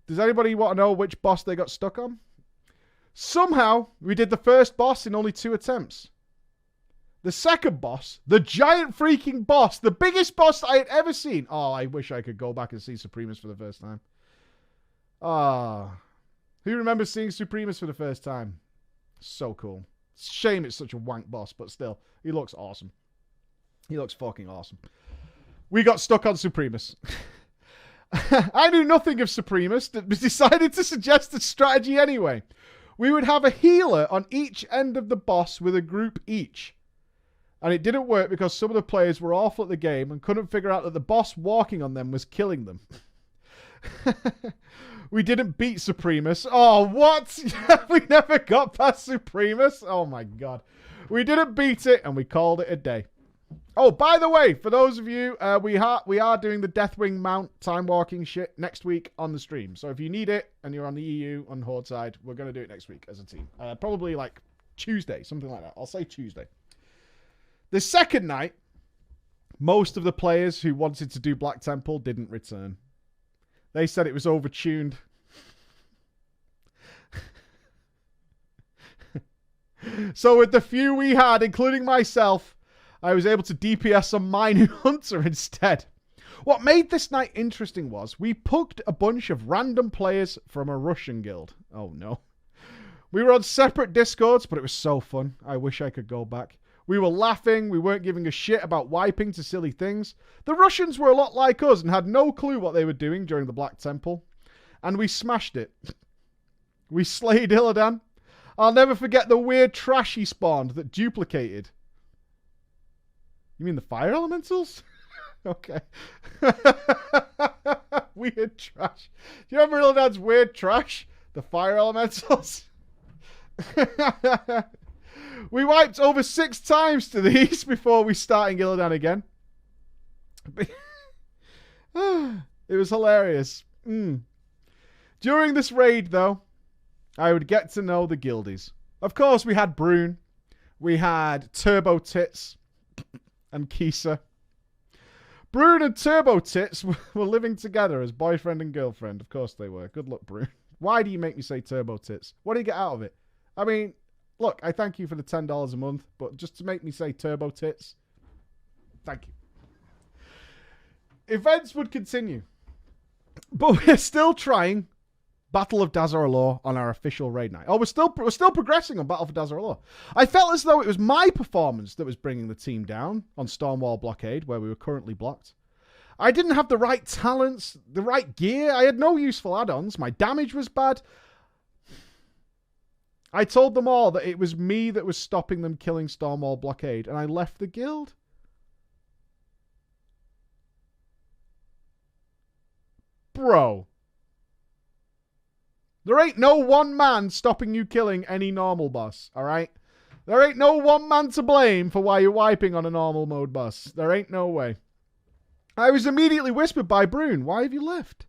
Does anybody want to know which boss they got stuck on? Somehow, we did the first boss in only 2 attempts. The second boss, the giant freaking boss, the biggest boss I had ever seen. Oh, I wish I could go back and see Supremus for the first time. Ah. Who remembers seeing Supremus for the first time? So cool. Shame it's such a wank boss, but still, he looks awesome. He looks fucking awesome. We got stuck on Supremus. I knew nothing of Supremus, but decided to suggest a strategy anyway. We would have a healer on each end of the boss with a group each. And it didn't work because some of the players were awful at the game and couldn't figure out that the boss walking on them was killing them. We didn't beat Supremus. Oh, what? We never got past Supremus? Oh my god. We didn't beat it and we called it a day. Oh, by the way, for those of you, we are doing the Deathwing mount time walking shit next week on the stream. So if you need it and you're on the EU on Horde side, we're going to do it next week as a team. Probably like Tuesday, something like that. I'll say Tuesday. The second night, most of the players who wanted to do Black Temple didn't return. They said it was overtuned. So with the few we had, including myself, I was able to DPS some Mine Hunter instead. What made this night interesting was we pugged a bunch of random players from a Russian guild. Oh no. We were on separate Discords, but it was so fun. I wish I could go back. We were laughing. We weren't giving a shit about wiping to silly things. The Russians were a lot like us and had no clue what they were doing during the Black Temple. And we smashed it. We slayed Illidan. I'll never forget the weird trash he spawned that duplicated. You mean the fire elementals? Okay. Weird trash. Do you remember Illidan's weird trash? The fire elementals? We wiped over 6 times to the east before we starting Illidan again. It was hilarious. During this raid, though, I would get to know the guildies. Of course, we had Brune. We had Turbo Tits and Kisa. Brune and Turbo Tits were living together as boyfriend and girlfriend. Of course they were. Good luck, Brune. Why do you make me say Turbo Tits? What do you get out of it? I mean, look, I thank you for the $10 a month, but just to make me say Turbo Tits, thank you. Events would continue, but we're still trying Battle of Dazar'alor on our official raid night. Oh, we're still progressing on Battle of Dazar'alor. I felt as though it was my performance that was bringing the team down on Stormwall Blockade, where we were currently blocked. I didn't have the right talents, the right gear. I had no useful add-ons. My damage was bad. I told them all that it was me that was stopping them killing Stormwall Blockade, and I left the guild. Bro. There ain't no one man stopping you killing any normal boss, alright? There ain't no one man to blame for why you're wiping on a normal mode boss. There ain't no way. I was immediately whispered by Brune, why have you left?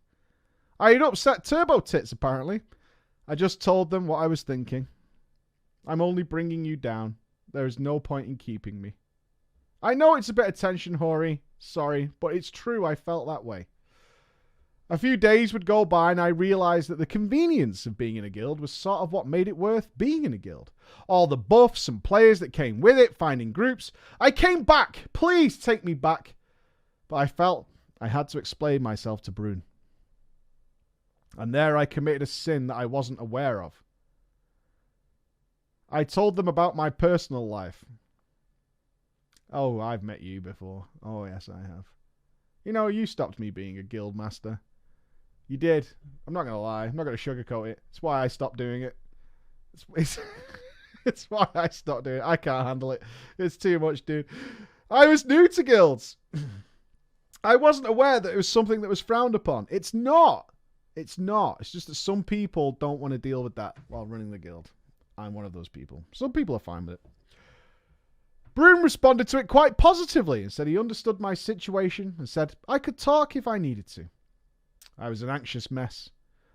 I had upset Turbo Tits, apparently. I just told them what I was thinking. I'm only bringing you down. There is no point in keeping me. I know it's a bit of tension, Hori. Sorry, but it's true I felt that way. A few days would go by and I realised that the convenience of being in a guild was sort of what made it worth being in a guild. All the buffs and players that came with it, finding groups. I came back. Please take me back. But I felt I had to explain myself to Brune. And there I committed a sin that I wasn't aware of. I told them about my personal life. Oh, I've met you before. Oh, yes, I have. You know, you stopped me being a guild master. You did. I'm not going to lie. I'm not going to sugarcoat it. It's why I stopped doing it. It's why I stopped doing it. I can't handle it. It's too much, dude. I was new to guilds. I wasn't aware that it was something that was frowned upon. It's not. It's not. It's just that some people don't want to deal with that while running the guild. I'm one of those people. Some people are fine with it. Brune responded to it quite positively and said he understood my situation and said I could talk if I needed to. I was an anxious mess.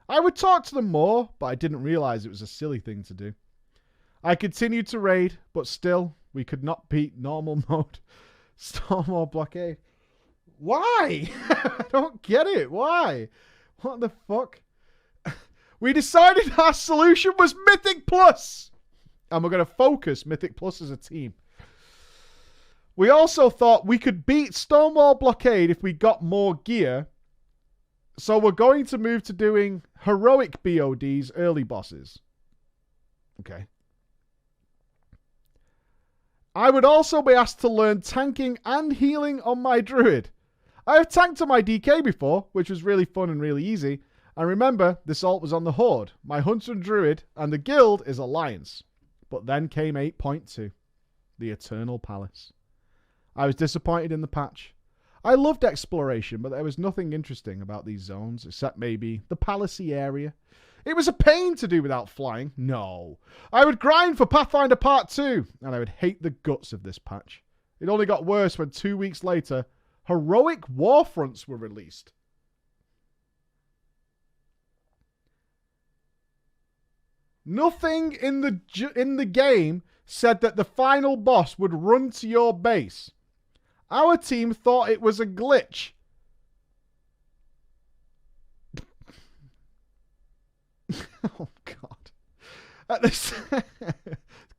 I would talk to them more, but I didn't realise it was a silly thing to do. I continued to raid, but still, we could not beat normal mode. Stormwall Blockade. Why? I don't get it. Why? What the fuck? We decided our solution was Mythic Plus. And we're going to focus Mythic Plus as a team. We also thought we could beat Stormwall Blockade if we got more gear. So we're going to move to doing heroic BODs, early bosses. Okay. I would also be asked to learn tanking and healing on my druid. I have tanked on my DK before, which was really fun and really easy. And remember, this alt was on the Horde, my Hunter and Druid, and the guild is Alliance. But then came 8.2, the Eternal Palace. I was disappointed in the patch. I loved exploration, but there was nothing interesting about these zones, except maybe the Palacey area. It was a pain to do without flying. No. I would grind for Pathfinder Part 2, and I would hate the guts of this patch. It only got worse when 2 weeks later, Heroic Warfronts were released. Nothing in the game said that the final boss would run to your base. Our team thought it was a glitch. Oh, God.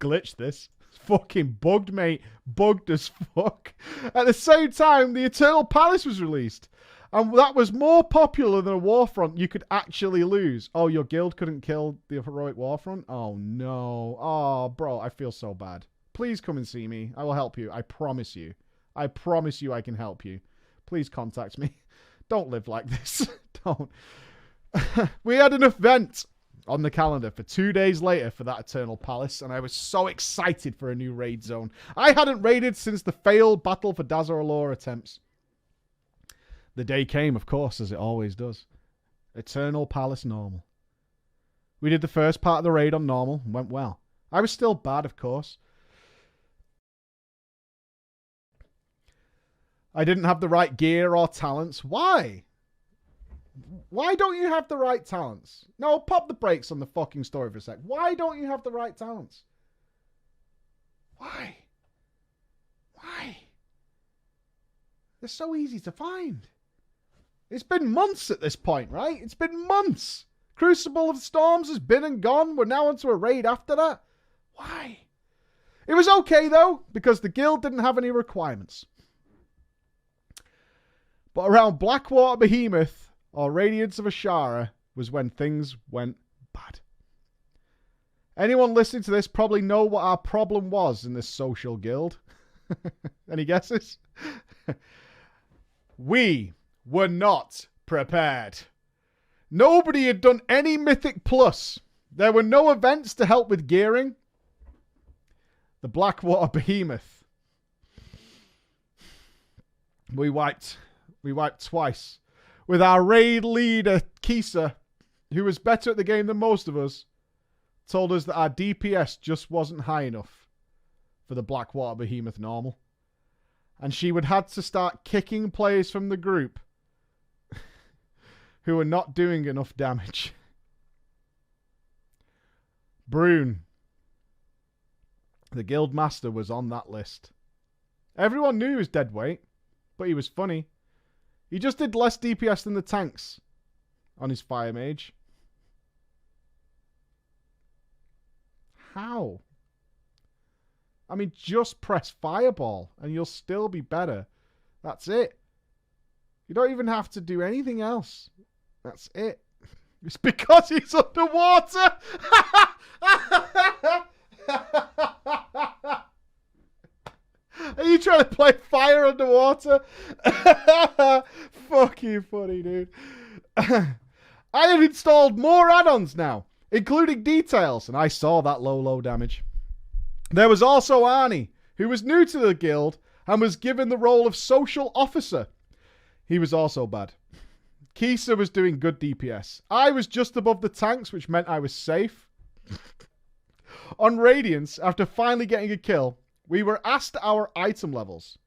Glitch this. Fucking bugged, mate. Bugged as fuck. At the same time, the Eternal Palace was released. And that was more popular than a Warfront you could actually lose. Oh, your guild couldn't kill the Heroic Warfront? Oh, no. Oh, bro, I feel so bad. Please come and see me. I will help you. I promise you. I promise you I can help you. Please contact me. Don't live like this. Don't. We had an event on the calendar for 2 days later for that Eternal Palace, and I was so excited for a new raid zone. I hadn't raided since the failed Battle for Dazar'alor attempts. The day came, of course, as it always does. Eternal Palace normal. We did the first part of the raid on normal and went well. I was still bad, of course. I didn't have the right gear or talents. Why? Why don't you have the right talents? No, pop the brakes on the fucking story for a sec. Why don't you have the right talents? Why? Why? They're so easy to find. It's been months at this point, right? It's been months. Crucible of Storms has been and gone. We're now onto a raid after that. Why? It was okay, though, because the guild didn't have any requirements. But around Blackwater Behemoth or Radiance of Ashara was when things went bad. Anyone listening to this probably know what our problem was in this social guild. Any guesses? We were not prepared. Nobody had done any Mythic Plus. There were no events to help with gearing. The Blackwater Behemoth. We wiped twice. With our raid leader, Kisa, who was better at the game than most of us, told us that our DPS just wasn't high enough for the Blackwater Behemoth normal. And she would have to start kicking players from the group who were not doing enough damage. Brune, the guild master, was on that list. Everyone knew he was dead weight, but he was funny. He just did less DPS than the tanks on his fire mage. How? I mean, just press fireball and you'll still be better. That's it. You don't even have to do anything else. That's it. It's because he's underwater. Are you trying to play fire underwater? Fuck you, funny dude. I have installed more add-ons now, including details, and I saw that low damage. There was also Arnie, who was new to the guild and was given the role of social officer. He was also bad. Kisa was doing good DPS. I was just above the tanks, which meant I was safe. On Radiance, after finally getting a kill, we were asked our item levels.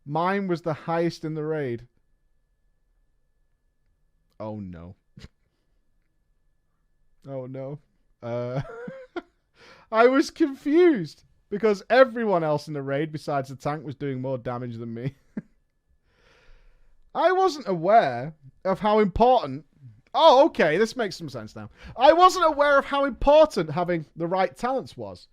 Mine was the highest in the raid. Oh no. Oh no. I was confused because everyone else in the raid besides the tank was doing more damage than me. I wasn't aware of how important... Oh, okay, this makes some sense now. I wasn't aware of how important having the right talents was.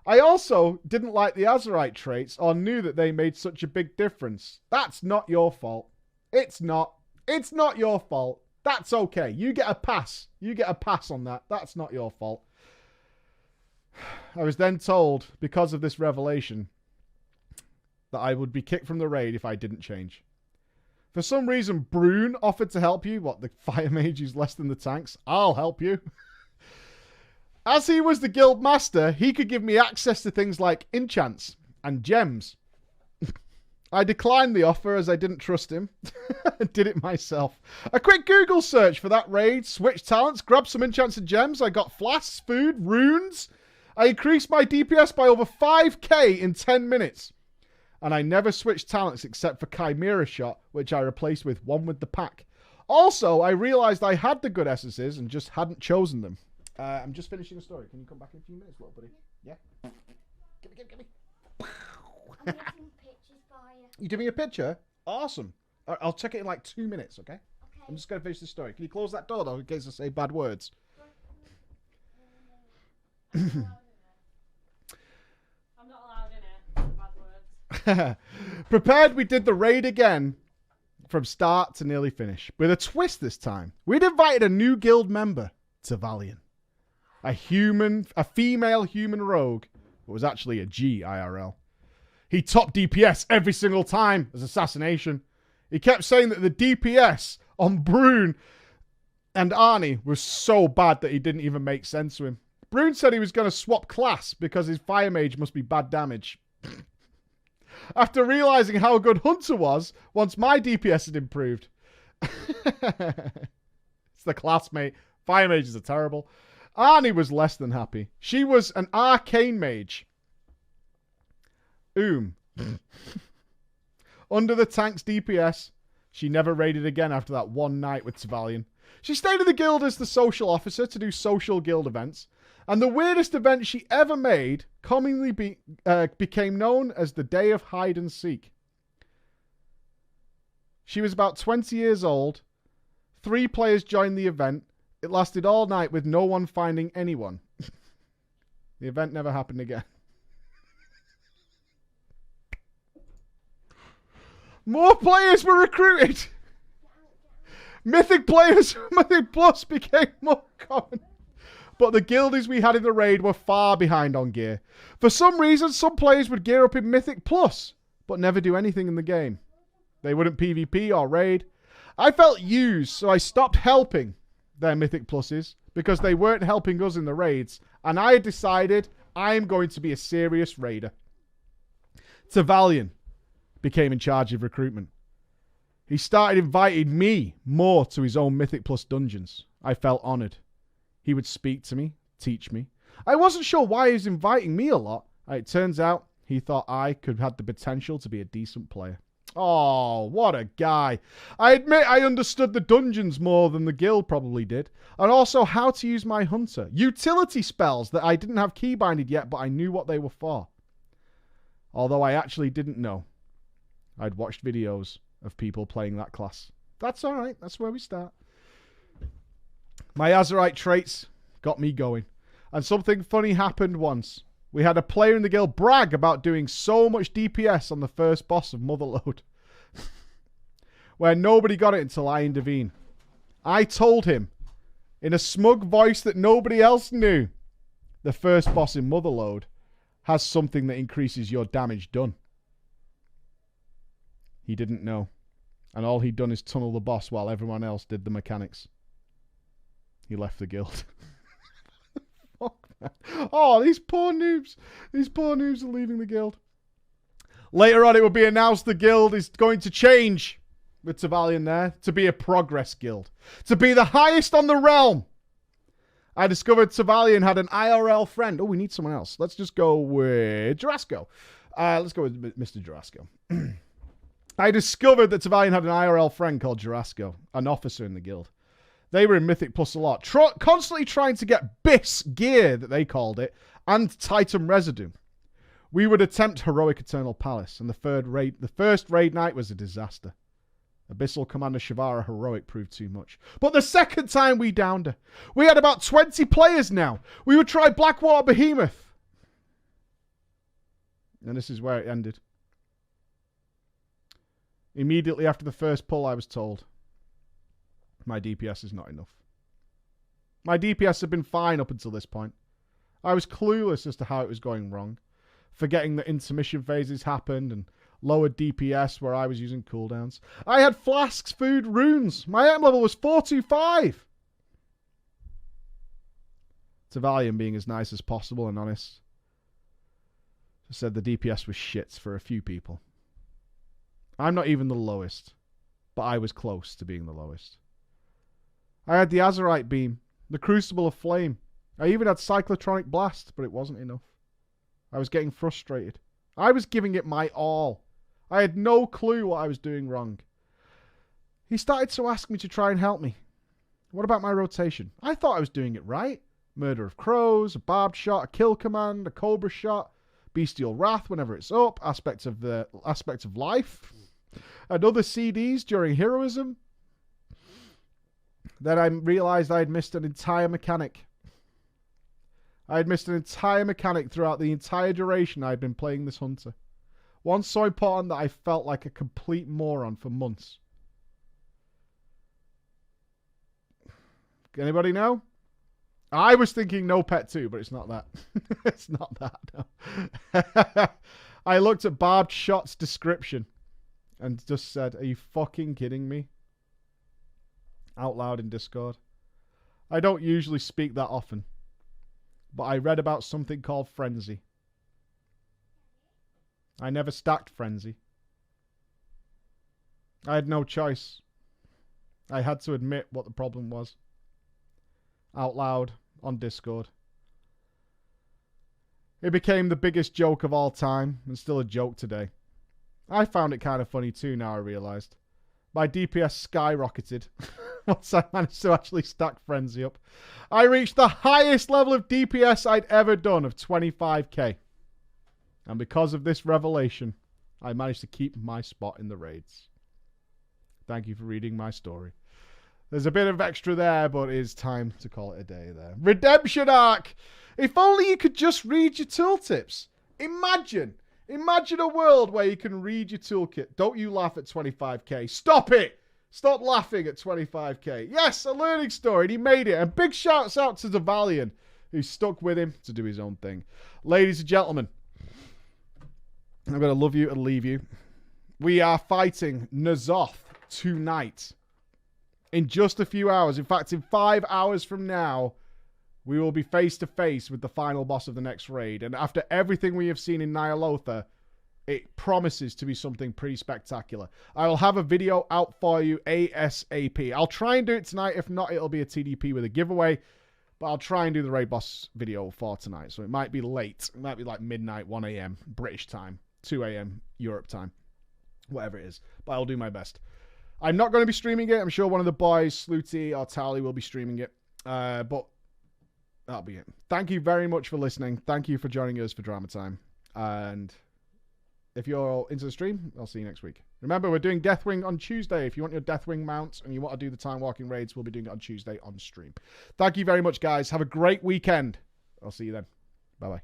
I also didn't like the Azerite traits or knew that they made such a big difference. That's not your fault. It's not. It's not your fault. That's okay. You get a pass. You get a pass on that. That's not your fault. I was then told, because of this revelation, that I would be kicked from the raid if I didn't change. For some reason, Brune offered to help you. What, the fire mage who's less than the tanks? I'll help you. As he was the guild master, he could give me access to things like enchants and gems. I declined the offer as I didn't trust him. Did it myself. A quick Google search for that raid, switched talents, grabbed some enchants and gems. I got flasks, food, runes. I increased my DPS by over 5k in 10 minutes. And I never switched talents except for Chimera Shot, which I replaced with One with the Pack. Also, I realized I had the good essences and just hadn't chosen them. I'm just finishing a story. Can you come back in a few minutes, little buddy? Yeah? Give me. I'm making pictures for you. You do me a picture? Awesome. I'll check it in like 2 minutes, okay? Okay. I'm just going to finish the story. Can you close that door, though, in case I say bad words? I'm not allowed in it. Bad words. Prepared, we did the raid again from start to nearly finish. With a twist this time. We'd invited a new guild member, Tavalion. A female human rogue who was actually a G IRL. He topped DPS every single time as assassination. He kept saying that the DPS on Brune and Arnie was so bad that he didn't even make sense to him. Brune said he was going to swap class because his fire mage must be bad damage. After realizing how good Hunter was, once my DPS had improved. It's the classmate. Fire mages are terrible. Arnie was less than happy. She was an arcane mage. Under the tank's DPS, she never raided again after that one night with Tavalion. She stayed in the guild as the social officer to do social guild events. And the weirdest event she ever made commonly became known as the Day of Hide and Seek. She was about 20 years old. 3 players joined the event. It lasted all night with no one finding anyone. The event never happened again. More players were recruited. Mythic players, Mythic Plus became more common. But the guildies we had in the raid were far behind on gear. For some reason, some players would gear up in Mythic Plus, but never do anything in the game. They wouldn't PvP or raid. I felt used, so I stopped helping their Mythic Pluses because they weren't helping us in the raids, and I had decided I'm going to be a serious raider. Tavalion became in charge of recruitment. He started inviting me more to his own Mythic Plus dungeons. I felt honoured. He would speak to me, teach me. I wasn't sure why he was inviting me a lot. It turns out he thought I could have the potential to be a decent player. Oh, what a guy. I admit I understood the dungeons more than the guild probably did. And also how to use my hunter. Utility spells that I didn't have keybinded yet, but I knew what they were for. Although I actually didn't know. I'd watched videos of people playing that class. That's alright, that's where we start. My Azerite traits got me going. And something funny happened once. We had a player in the guild brag about doing so much DPS on the first boss of Motherlode. Where nobody got it until I intervened. I told him, in a smug voice that nobody else knew, the first boss in Motherlode has something that increases your damage done. He didn't know. And all he'd done is tunnel the boss while everyone else did the mechanics. He left the guild. Fuck, man. Oh, these poor noobs. These poor noobs are leaving the guild. Later on, it will be announced the guild is going to change, with Tavalion there, to be a progress guild. To be the highest on the realm. I discovered Tavalion had an IRL friend. Oh, we need someone else. Let's just go with Jarasco. Let's go with Mr. Jarasco. I discovered that Tavalion had an IRL friend called Jarasco, an officer in the guild. They were in Mythic Plus a lot, constantly trying to get BIS gear, that they called it, and Titan Residue. We would attempt Heroic Eternal Palace, and the first raid night was a disaster. Abyssal Commander Shavara Heroic proved too much. But the second time we downed her. We had about 20 players now. We would try Blackwater Behemoth. And this is where it ended. Immediately after the first pull, I was told, my DPS is not enough. My DPS had been fine up until this point. I was clueless as to how it was going wrong, forgetting that intermission phases happened and lower DPS where I was using cooldowns. I had flasks, food, runes. My item level was 425. Tavalion being as nice as possible and honest. Just said the DPS was shits for a few people. I'm not even the lowest, but I was close to being the lowest. I had the Azerite beam, the Crucible of Flame. I even had Cyclotronic Blast, but it wasn't enough. I was getting frustrated. I was giving it my all. I had no clue what I was doing wrong. He started to ask me to try and help me. What about my rotation? I thought I was doing it right. Murder of Crows, a barbed shot, a kill command, a cobra shot, bestial wrath whenever it's up, aspects of life, another CDs during heroism. Then I realized I had missed an entire mechanic. I had missed an entire mechanic throughout the entire duration I had been playing this hunter. One so important that I felt like a complete moron for months. Anybody know? I was thinking no pet 2, but it's not that. It's not that, no. I looked at Barbed Shot's description and just said, are you fucking kidding me? Out loud in Discord. I don't usually speak that often, but I read about something called Frenzy. I never stacked Frenzy. I had no choice. I had to admit what the problem was. Out loud on Discord. It became the biggest joke of all time and still a joke today. I found it kind of funny too now I realised. My DPS skyrocketed once I managed to actually stack Frenzy up. I reached the highest level of DPS I'd ever done of 25k. And because of this revelation, I managed to keep my spot in the raids. Thank you for reading my story. There's a bit of extra there, but it's time to call it a day there. Redemption arc! If only you could just read your tooltips. Imagine a world where you can read your toolkit. Don't you laugh at 25k. Stop it! Stop laughing at 25k. Yes, a learning story, and he made it. And big shouts out to Tavalion, who stuck with him to do his own thing. Ladies and gentlemen, I'm going to love you and leave you. We are fighting N'Zoth tonight. In just a few hours. In fact, in 5 hours from now, we will be face to face with the final boss of the next raid. And after everything we have seen in Nyalotha, it promises to be something pretty spectacular. I will have a video out for you ASAP. I'll try and do it tonight. If not, it'll be a TDP with a giveaway. But I'll try and do the raid boss video for tonight. So it might be late. It might be like midnight, 1 a.m. British time, 2 a.m. Europe time. Whatever it is. But I'll do my best. I'm not going to be streaming it. I'm sure one of the boys, Sluty or Tally, will be streaming it. But that'll be it. Thank you very much for listening. Thank you for joining us for Drama Time. And if you're into the stream, I'll see you next week. Remember, we're doing Deathwing on Tuesday. If you want your Deathwing mount and you want to do the Time Walking raids, we'll be doing it on Tuesday on stream. Thank you very much, guys. Have a great weekend. I'll see you then. Bye-bye.